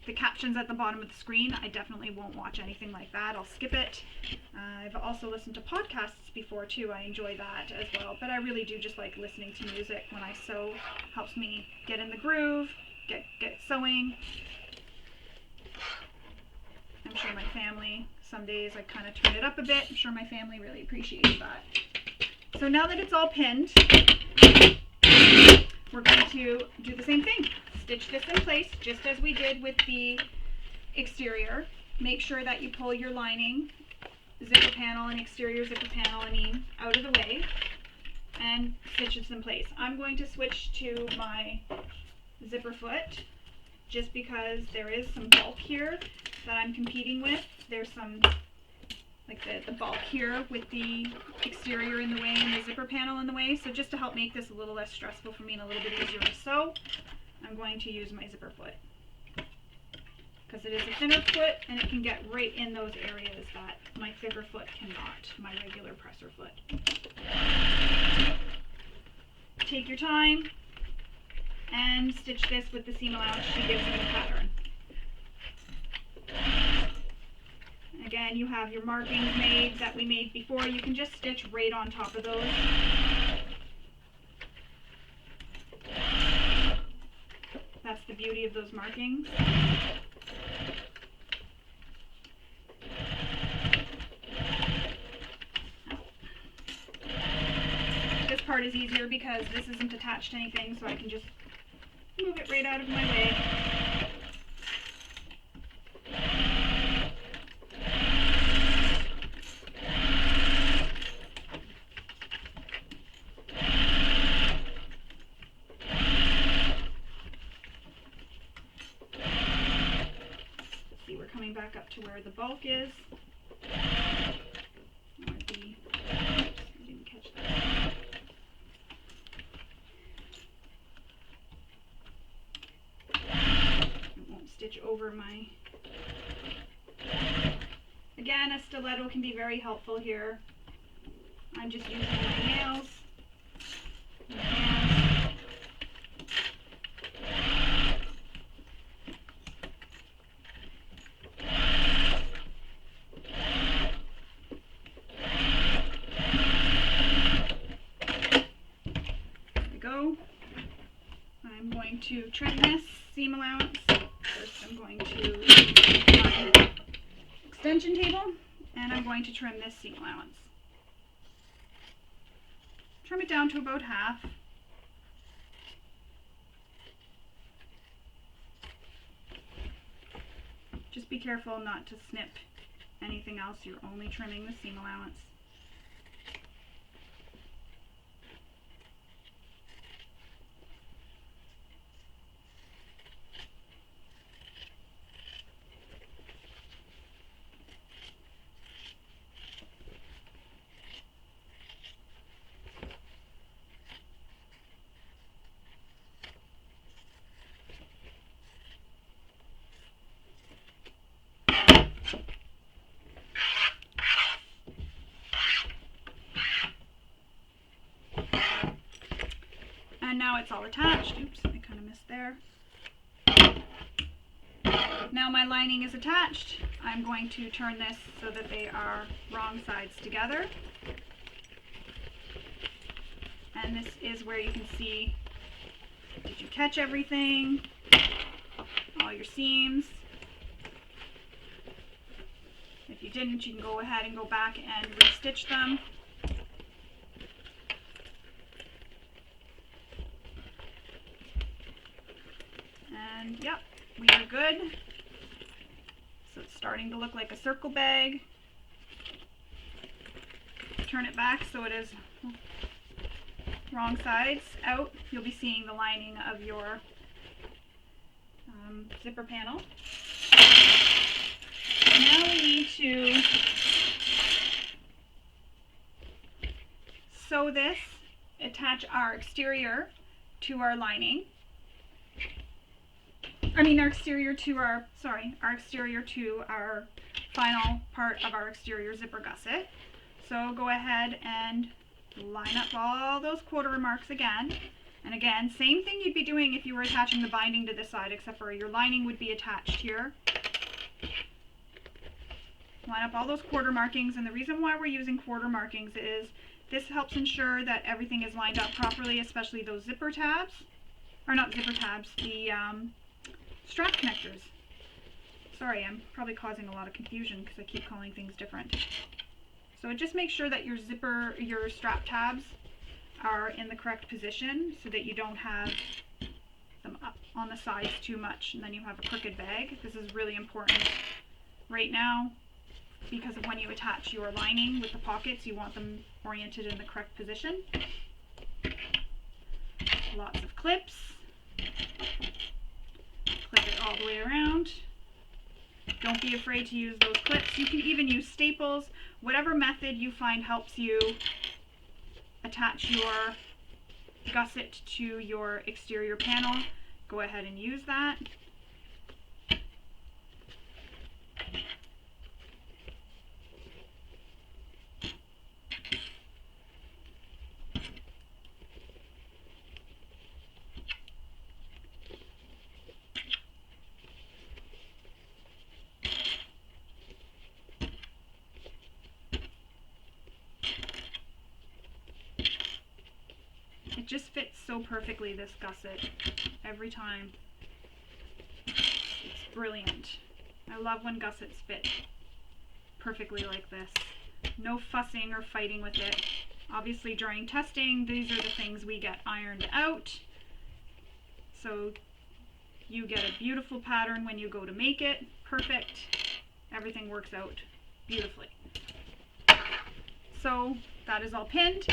S1: the captions at the bottom of the screen, I definitely won't watch anything like that. I'll skip it. I've also listened to podcasts before too. I enjoy that as well, but I really do just like listening to music when I sew. Helps me get in the groove, get sewing. I'm sure my family, some days I kind of turn it up a bit. I'm sure my family really appreciates that. So now that it's all pinned, we're going to do the same thing. Stitch this in place just as we did with the exterior. Make sure that you pull your lining, zipper panel and exterior zipper panel, out of the way, and stitch this in place. I'm going to switch to my zipper foot just because there is some bulk here that I'm competing with. There's some like the bulk here with the exterior in the way and the zipper panel in the way. So just to help make this a little less stressful for me and a little bit easier to sew, I'm going to use my zipper foot. Because it is a thinner foot and it can get right in those areas that my thicker foot cannot, my regular presser foot. Take your time and stitch this with the seam allowance she gives in the pattern. Again, you have your markings made that we made before. You can just stitch right on top of those. That's the beauty of those markings. This part is easier because this isn't attached to anything, so I can just move it right out of my way. See, we're coming back up to where the bulk is. Oops, I didn't catch that. Stitch over my, again, a stiletto can be very helpful here. I'm just using my nails, my hands. There we go. I'm going to trim this seam allowance. First I'm going to use my extension table and I'm going to trim this seam allowance. Trim it down to about half. Just be careful not to snip anything else. You're only trimming the seam allowance. And now it's all attached. Oops, I kind of missed there. Now my lining is attached. I'm going to turn this so that they are wrong sides together. And this is where you can see, did you catch everything? All your seams. If you didn't, you can go ahead and go back and restitch them. And yep, we are good. So it's starting to look like a circle bag. Turn it back so it is wrong sides out. You'll be seeing the lining of your zipper panel. Now we need to sew this, attach our exterior to our lining. Our exterior to our final part of our exterior zipper gusset. So go ahead and line up all those quarter marks again. And again, same thing you'd be doing if you were attaching the binding to this side, except for your lining would be attached here. Line up all those quarter markings, and the reason why we're using quarter markings is this helps ensure that everything is lined up properly, especially those zipper tabs, or not zipper tabs, the strap connectors. Sorry, I'm probably causing a lot of confusion because I keep calling things different. So just make sure that your strap tabs are in the correct position so that you don't have them up on the sides too much and then you have a crooked bag. This is really important right now because of when you attach your lining with the pockets, you want them oriented in the correct position. Lots of clips. Clip it all the way around. Don't be afraid to use those clips. You can even use staples, whatever method you find helps you attach your gusset to your exterior panel. Go ahead and use that. It just fits so perfectly, this gusset, every time. It's brilliant. I love when gussets fit perfectly like this. No fussing or fighting with it. Obviously during testing, these are the things we get ironed out. So you get a beautiful pattern when you go to make it. Perfect. Everything works out beautifully. So that is all pinned.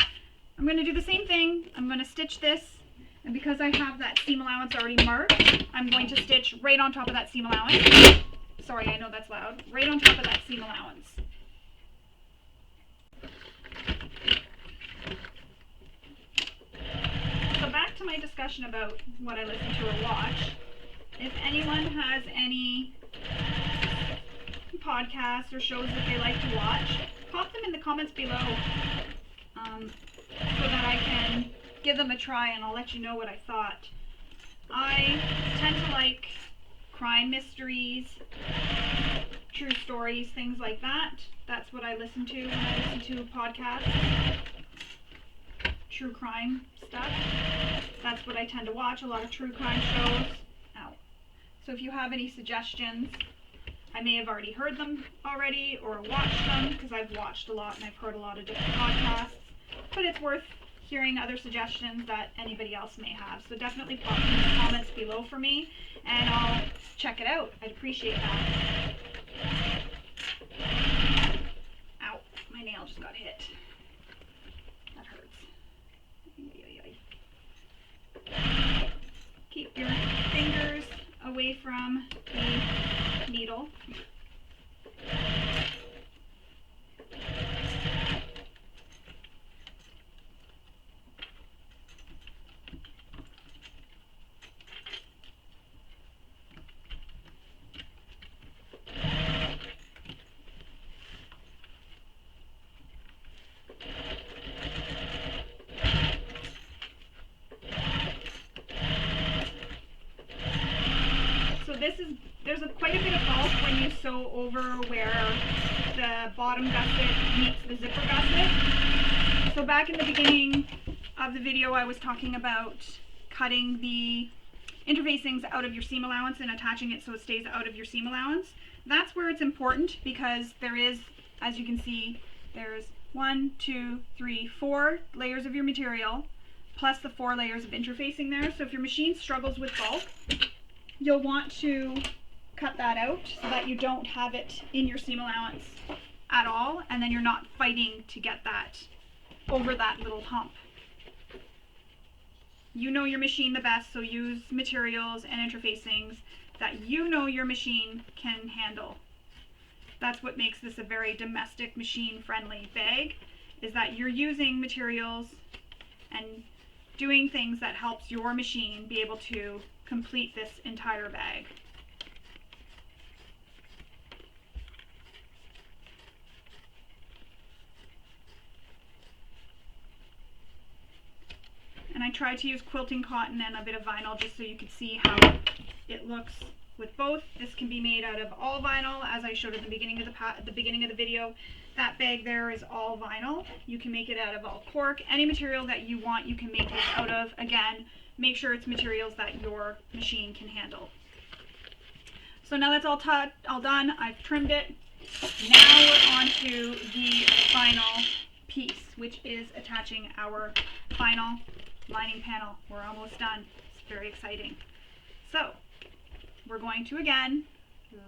S1: I'm going to do the same thing. I'm going to stitch this, and because I have that seam allowance already marked, I'm going to stitch right on top of that seam allowance. Sorry, I know that's loud. Right on top of that seam allowance. So back to my discussion about what I listen to or watch. If anyone has any podcasts or shows that they like to watch, pop them in the comments below. So that I can give them a try, and I'll let you know what I thought. I tend to like crime mysteries, true stories, things like that. That's what I listen to when I listen to podcasts. True crime stuff. That's what I tend to watch, a lot of true crime shows. Ow. So if you have any suggestions, I may have already heard them already or watched them, because I've watched a lot and I've heard a lot of different podcasts. But it's worth hearing other suggestions that anybody else may have. So definitely pop in the comments below for me, and I'll check it out. I'd appreciate that. Ow, my nail just got hit. That hurts. Keep your fingers away from the needle. There's quite a bit of bulk when you sew over where the bottom gusset meets the zipper gusset. So back in the beginning of the video, I was talking about cutting the interfacings out of your seam allowance and attaching it so it stays out of your seam allowance. That's where it's important, because there is, as you can see, there's 1, 2, 3, 4 layers of your material, plus the 4 layers of interfacing there. So if your machine struggles with bulk, you'll want to cut that out so that you don't have it in your seam allowance at all, and then you're not fighting to get that over that little hump. You know your machine the best, so use materials and interfacings that you know your machine can handle. That's what makes this a very domestic, machine-friendly bag, is that you're using materials and doing things that helps your machine be able to complete this entire bag. And I tried to use quilting cotton and a bit of vinyl just so you could see how it looks with both. This can be made out of all vinyl, as I showed at the beginning of the video. That bag there is all vinyl. You can make it out of all cork. Any material that you want, you can make this out of. Again, make sure it's materials that your machine can handle. So now that's all done. I've trimmed it. Now we're on to the final piece, which is attaching our final lining panel. We're almost done. It's very exciting. So we're going to again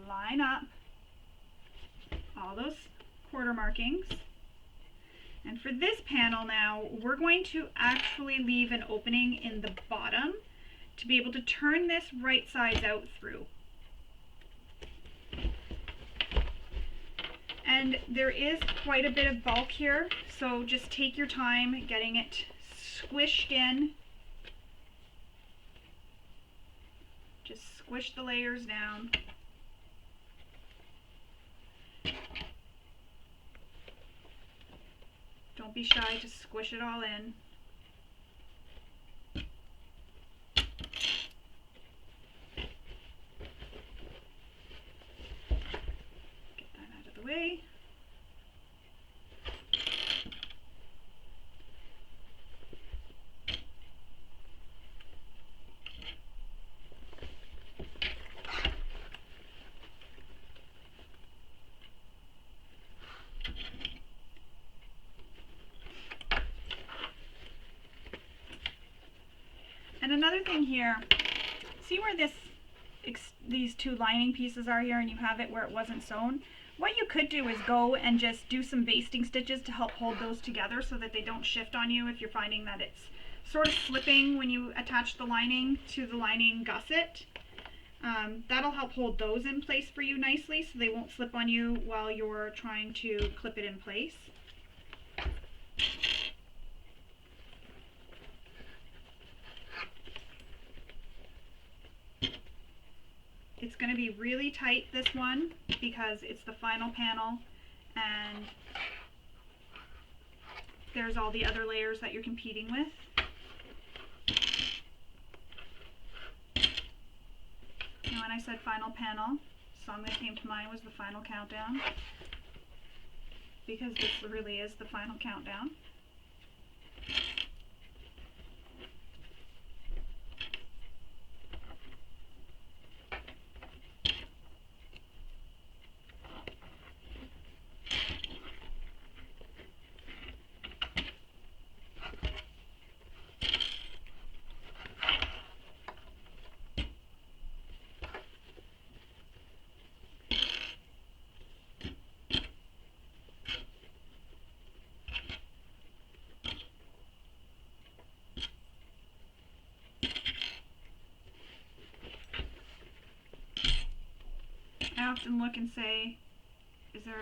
S1: line up all those quarter markings. And for this panel now, we're going to actually leave an opening in the bottom to be able to turn this right sides out through. And there is quite a bit of bulk here, so just take your time getting it squished in. Just squish the layers down. Don't be shy to squish it all in. Get that out of the way. And another thing here, see where these two lining pieces are here and you have it where it wasn't sewn? What you could do is go and just do some basting stitches to help hold those together so that they don't shift on you if you're finding that it's sort of slipping when you attach the lining to the lining gusset. That'll help hold those in place for you nicely so they won't slip on you while you're trying to clip it in place. It's going to be really tight, this one, because it's the final panel and there's all the other layers that you're competing with. And when I said final panel, the song that came to mind was The Final Countdown, because this really is the final countdown. I often look and say, is there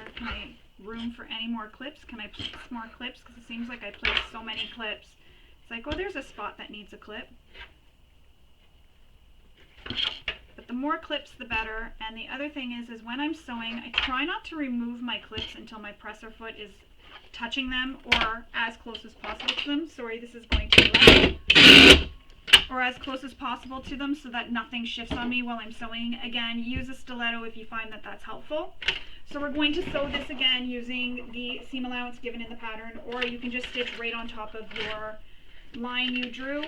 S1: room for any more clips? Can I place more clips? Because it seems like I placed so many clips. It's like, oh, there's a spot that needs a clip. But the more clips, the better. And the other thing is when I'm sewing, I try not to remove my clips until my presser foot is touching them or as close as possible to them. Sorry, this is going to be loud. Or as close as possible to them so that nothing shifts on me while I'm sewing. Again, use a stiletto if you find that that's helpful. So we're going to sew this again using the seam allowance given in the pattern, or you can just stitch right on top of your line you drew.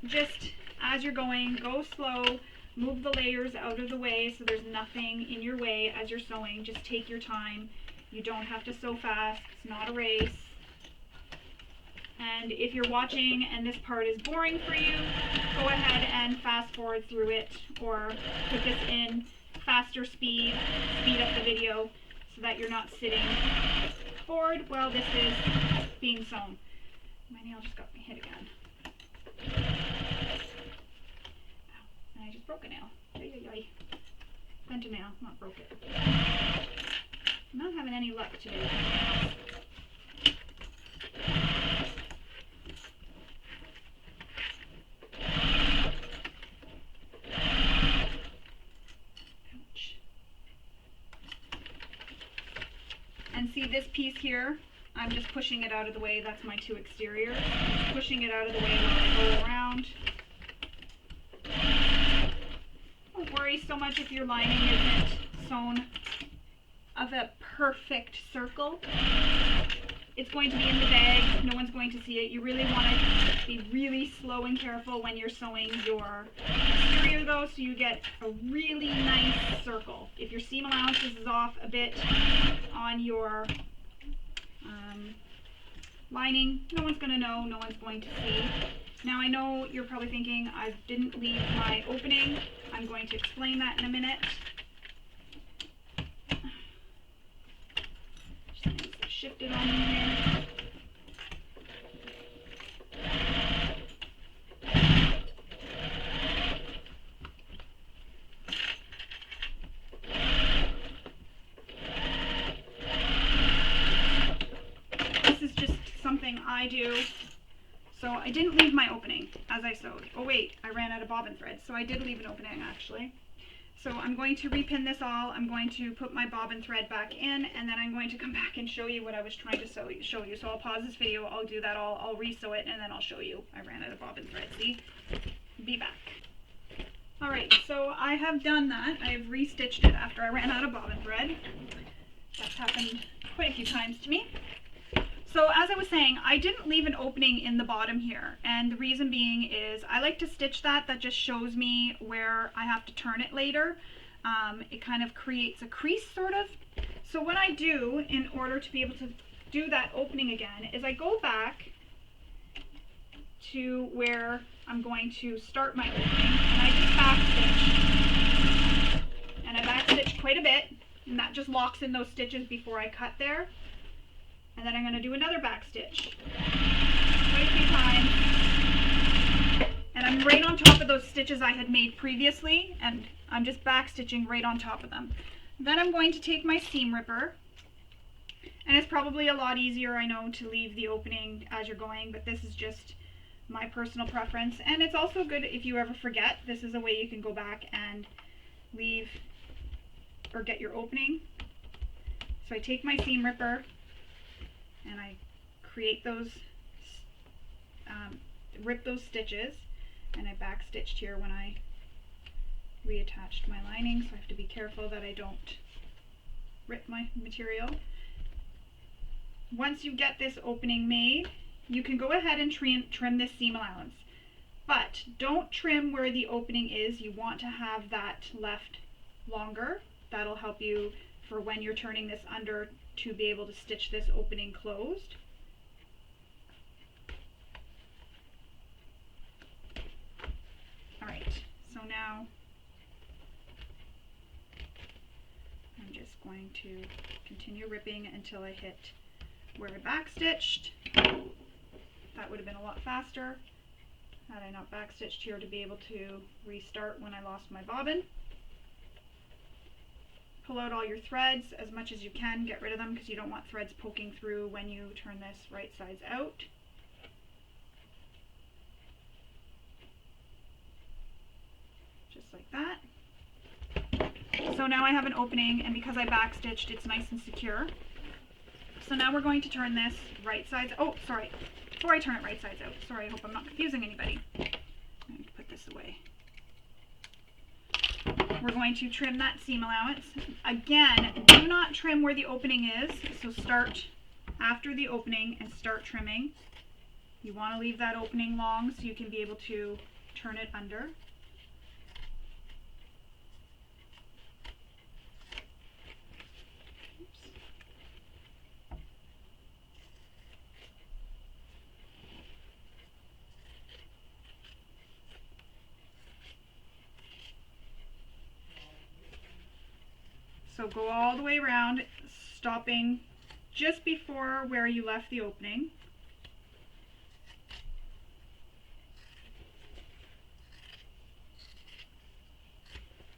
S1: Just as you're going, go slow, move the layers out of the way so there's nothing in your way as you're sewing. Just take your time. You don't have to sew fast. It's not a race. And if you're watching and this part is boring for you, go ahead and fast forward through it or put this in faster speed, speed up the video so that you're not sitting bored while this is being sewn. My nail just got me hit again. Ow, and I just broke a nail. Ay. Bent a nail, not broke it. I'm not having any luck today with my nails. And see this piece here, I'm just pushing it out of the way. That's my two exteriors. Just pushing it out of the way while I go around. Don't worry so much if your lining isn't sewn of a perfect circle. It's going to be in the bag. No one's going to see it. You really want to be really slow and careful when you're sewing your exterior though, so you get a really nice circle. If your seam allowances is off a bit on your lining, no one's going to know, no one's going to see. Now I know you're probably thinking I didn't leave my opening. I'm going to explain that in a minute. Just shift it on in here. something I do. So I didn't leave my opening as I sewed. Oh wait, I ran out of bobbin thread, so I did leave an opening actually. So I'm going to repin this all, I'm going to put my bobbin thread back in, and then I'm going to come back and show you what I was trying to show you. So I'll pause this video, I'll do that all, I'll re-sew it, and then I'll show you. I ran out of bobbin thread, see? Be back. Alright, so I have done that. I have re-stitched it after I ran out of bobbin thread. That's happened quite a few times to me. So as I was saying, I didn't leave an opening in the bottom here, and the reason being is I like to stitch that just shows me where I have to turn it later. It kind of creates a crease sort of. So what I do in order to be able to do that opening again is I go back to where I'm going to start my opening, and I just back stitch. And I back stitch quite a bit, and that just locks in those stitches before I cut there. And then I'm going to do another back stitch quite a few times. And I'm right on top of those stitches I had made previously, and I'm just back stitching right on top of them. Then I'm going to take my seam ripper, and it's probably a lot easier, I know, to leave the opening as you're going, but this is just my personal preference. And it's also good if you ever forget, this is a way you can go back and leave or get your opening. So I take my seam ripper, and I create those, rip those stitches, and I back stitched here when I reattached my lining, so I have to be careful that I don't rip my material. Once you get this opening made, you can go ahead and trim this seam allowance, but don't trim where the opening is. You want to have that left longer. That'll help you for when you're turning this under to be able to stitch this opening closed. Alright, so now I'm just going to continue ripping until I hit where I back stitched. That would have been a lot faster had I not back stitched here to be able to restart when I lost my bobbin. Pull out all your threads as much as you can, get rid of them because you don't want threads poking through when you turn this right sides out. Just like that. So now I have an opening, and because I back stitched, it's nice and secure. So now we're going to turn this right sides, oh sorry, before I turn it right sides out, sorry, I hope I'm not confusing anybody. I'm going to put this away. We're going to trim that seam allowance. Again, do not trim where the opening is, so start after the opening and start trimming. You want to leave that opening long so you can be able to turn it under. So go all the way around, stopping just before where you left the opening.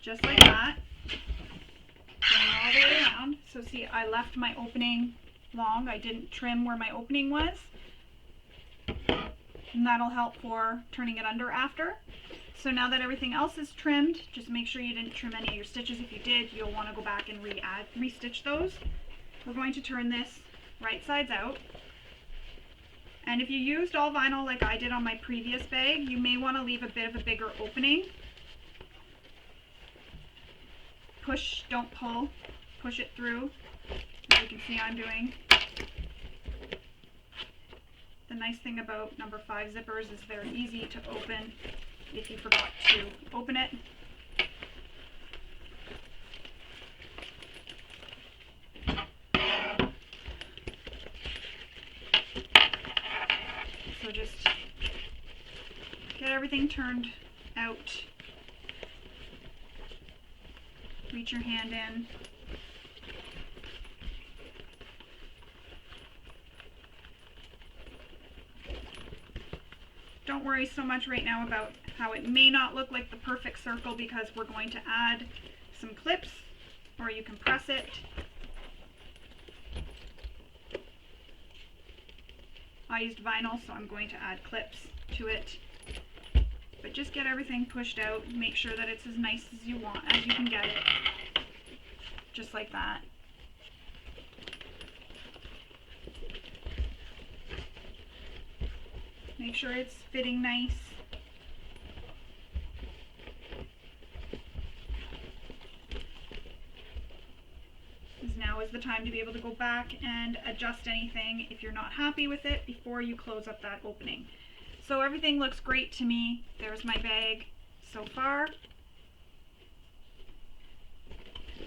S1: Just like that. Going all the way around. So see, I left my opening long. I didn't trim where my opening was. And that'll help for turning it under after. So now that everything else is trimmed, just make sure you didn't trim any of your stitches. If you did, you'll want to go back and re-stitch those. We're going to turn this right sides out. And if you used all vinyl like I did on my previous bag, you may want to leave a bit of a bigger opening. Push, don't pull. Push it through, as you can see I'm doing. The nice thing about number 5 zippers is they're easy to open if you forgot to open it. So just get everything turned out. Reach your hand in. Don't worry so much right now about how it may not look like the perfect circle because we're going to add some clips, or you can press it. I used vinyl, so I'm going to add clips to it. But just get everything pushed out. Make sure that it's as nice as you want, as you can get it. Just like that. Make sure it's fitting nice. Now is the time to be able to go back and adjust anything if you're not happy with it before you close up that opening. So everything looks great to me. There's my bag so far.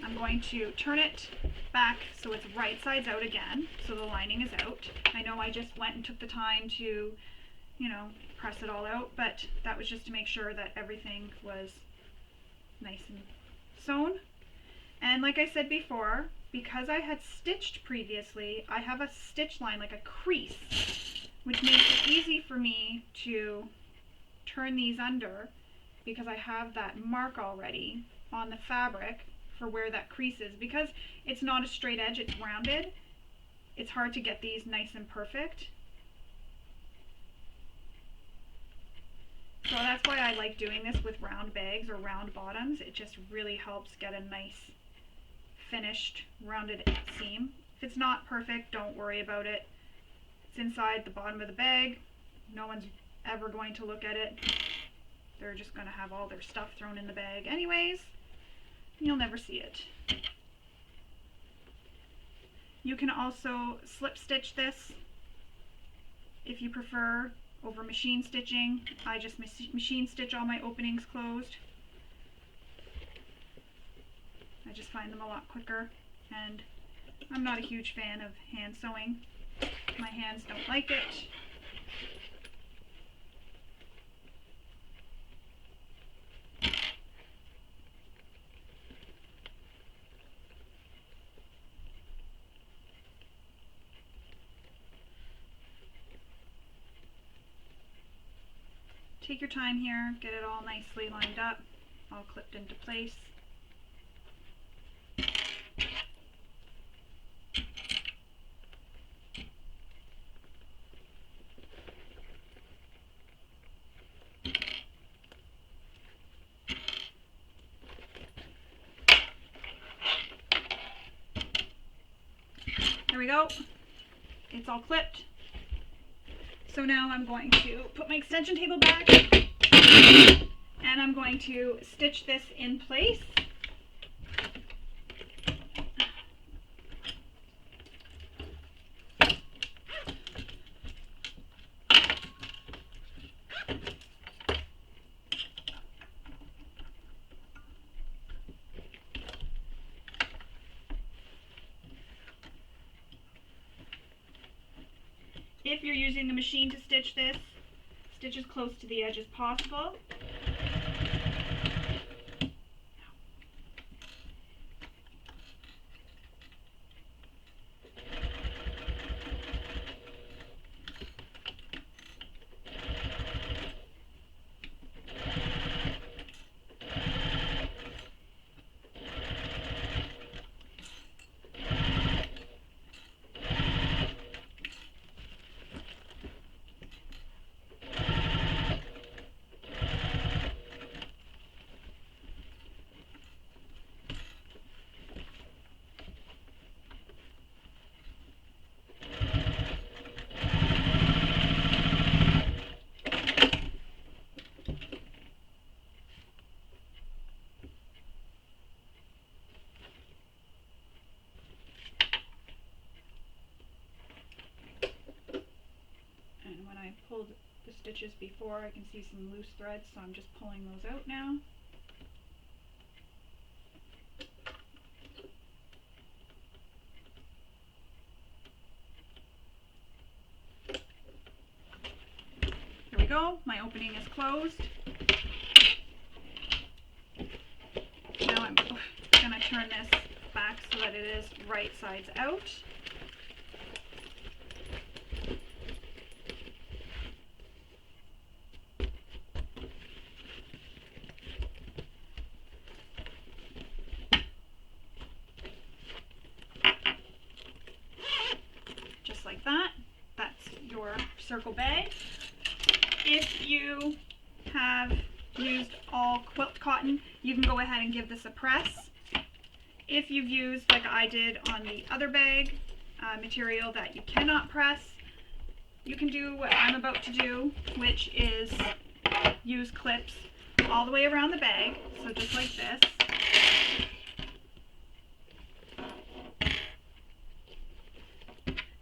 S1: I'm going to turn it back so it's right sides out again, so the lining is out. I know I just went and took the time to, you know, press it all out, but that was just to make sure that everything was nice and sewn. And like I said before, because I had stitched previously, I have a stitch line, like a crease, which makes it easy for me to turn these under because I have that mark already on the fabric for where that crease is. Because it's not a straight edge, it's rounded, it's hard to get these nice and perfect. So that's why I like doing this with round bags or round bottoms. It just really helps get a nice finished rounded seam. If it's not perfect, don't worry about it. It's inside the bottom of the bag. No one's ever going to look at it. They're just going to have all their stuff thrown in the bag anyways. You'll never see it. You can also slip stitch this if you prefer over machine stitching. I just machine stitch all my openings closed. I just find them a lot quicker, and I'm not a huge fan of hand sewing. My hands don't like it. Take your time here, get it all nicely lined up, all clipped into place. There we go. It's all clipped. So now I'm going to put my extension table back and I'm going to stitch this in place. If you're using the machine to stitch this, stitch as close to the edge as possible. Pulled the stitches before, I can see some loose threads, so I'm just pulling those out now. There we go, my opening is closed. Now I'm going to turn this back so that it is right sides out. your circle bag. If you have used all quilt cotton, you can go ahead and give this a press. If you've used, like I did on the other bag, material that you cannot press, you can do what I'm about to do, which is use clips all the way around the bag, so just like this.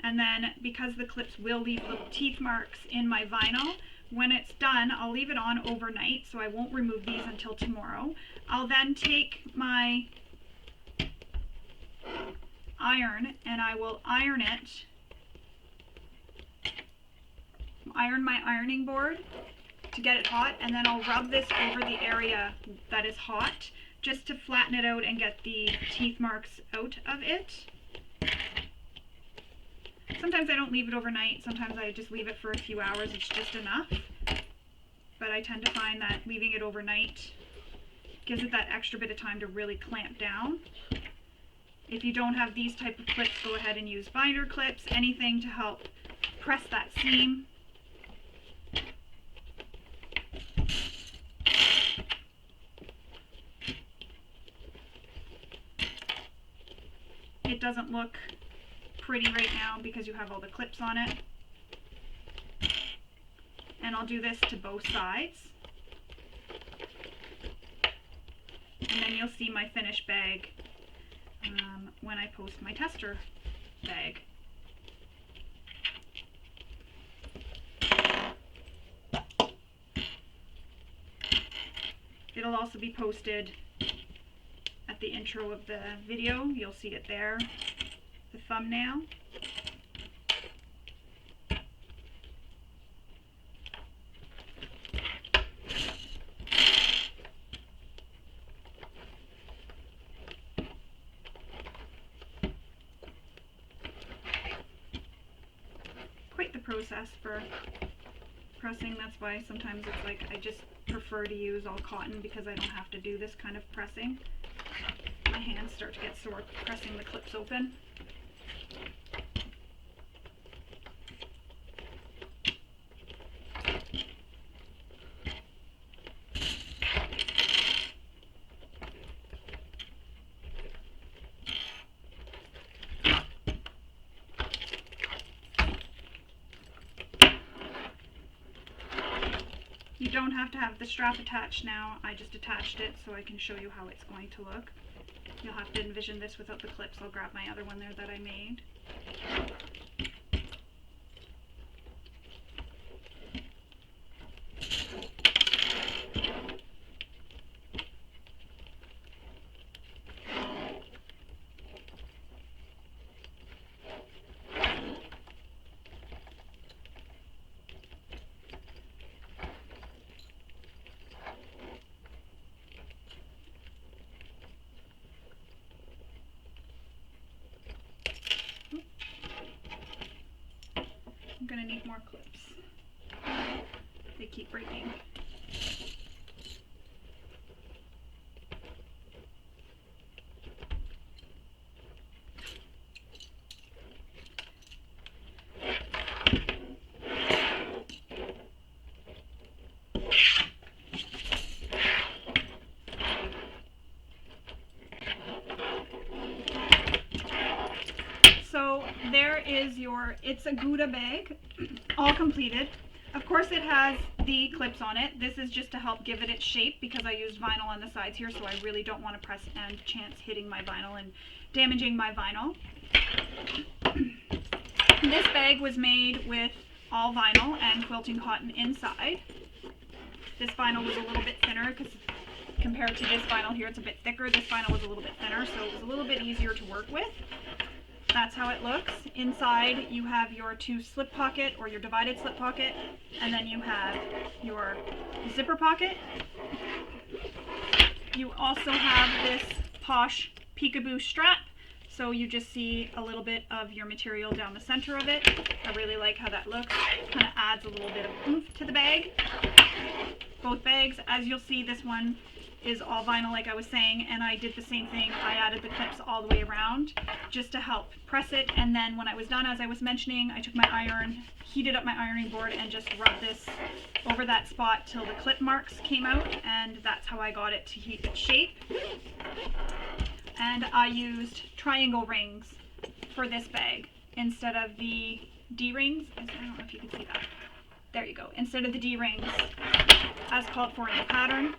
S1: And then, because the clips will leave little teeth marks in my vinyl, when it's done, I'll leave it on overnight, so I won't remove these until tomorrow. I'll then take my iron and I will iron my ironing board to get it hot, and then I'll rub this over the area that is hot just to flatten it out and get the teeth marks out of it. Sometimes I don't leave it overnight, sometimes I just leave it for a few hours, it's just enough. But I tend to find that leaving it overnight gives it that extra bit of time to really clamp down. If you don't have these type of clips, go ahead and use binder clips, anything to help press that seam. It doesn't look pretty right now because you have all the clips on it. And I'll do this to both sides. And then you'll see my finished bag when I post my tester bag. It'll also be posted at the intro of the video. You'll see it there, the thumbnail. Quite the process for pressing. That's why sometimes it's like I just prefer to use all cotton because I don't have to do this kind of pressing. My hands start to get sore pressing the clips open. You don't have to have the strap attached now. I just attached it so I can show you how it's going to look. You'll have to envision this without the clips. I'll grab my other one there that I made. I'm going to need more clips. They keep breaking. So there is your, it's a Gouda bag, all completed. Of course it has the clips on it. This is just to help give it its shape because I used vinyl on the sides here, so I really don't want to press and chance hitting my vinyl and damaging my vinyl. This bag was made with all vinyl and quilting cotton inside. This vinyl was a little bit thinner because compared to this vinyl here, it's a bit thicker. This vinyl was a little bit thinner, so it was a little bit easier to work with. That's how it looks. Inside you have your two slip pocket or your divided slip pocket, and then you have your zipper pocket. You also have this posh peekaboo strap, so you just see a little bit of your material down the center of it. I really like how that looks. Kind of adds a little bit of oomph to the bag. Both bags, as you'll see, this one is all vinyl like I was saying, and I did the same thing. I added the clips all the way around just to help press it, and then when I was done, as I was mentioning, I took my iron, heated up my ironing board, and just rubbed this over that spot till the clip marks came out, and that's how I got it to keep its shape. And I used triangle rings for this bag instead of the D-rings. I don't know if you can see that. There you go. Instead of the D-rings as called for in the pattern,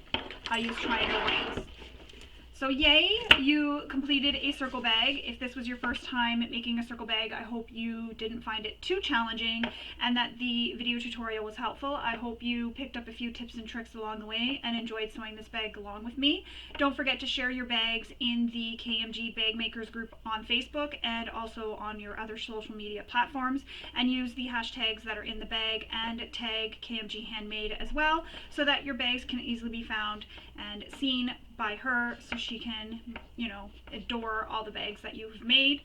S1: I used triangle rings. So yay, you completed a circle bag. If this was your first time making a circle bag, I hope you didn't find it too challenging and that the video tutorial was helpful. I hope you picked up a few tips and tricks along the way and enjoyed sewing this bag along with me. Don't forget to share your bags in the KMG Bag Makers group on Facebook and also on your other social media platforms, and use the hashtags that are in the bag and tag KMGhandmade as well, so that your bags can easily be found and seen by her, so she can, you know, adore all the bags that you've made.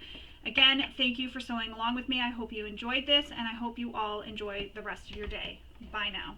S1: Again, thank you for sewing along with me. I hope you enjoyed this, and I hope you all enjoy the rest of your day. Bye now.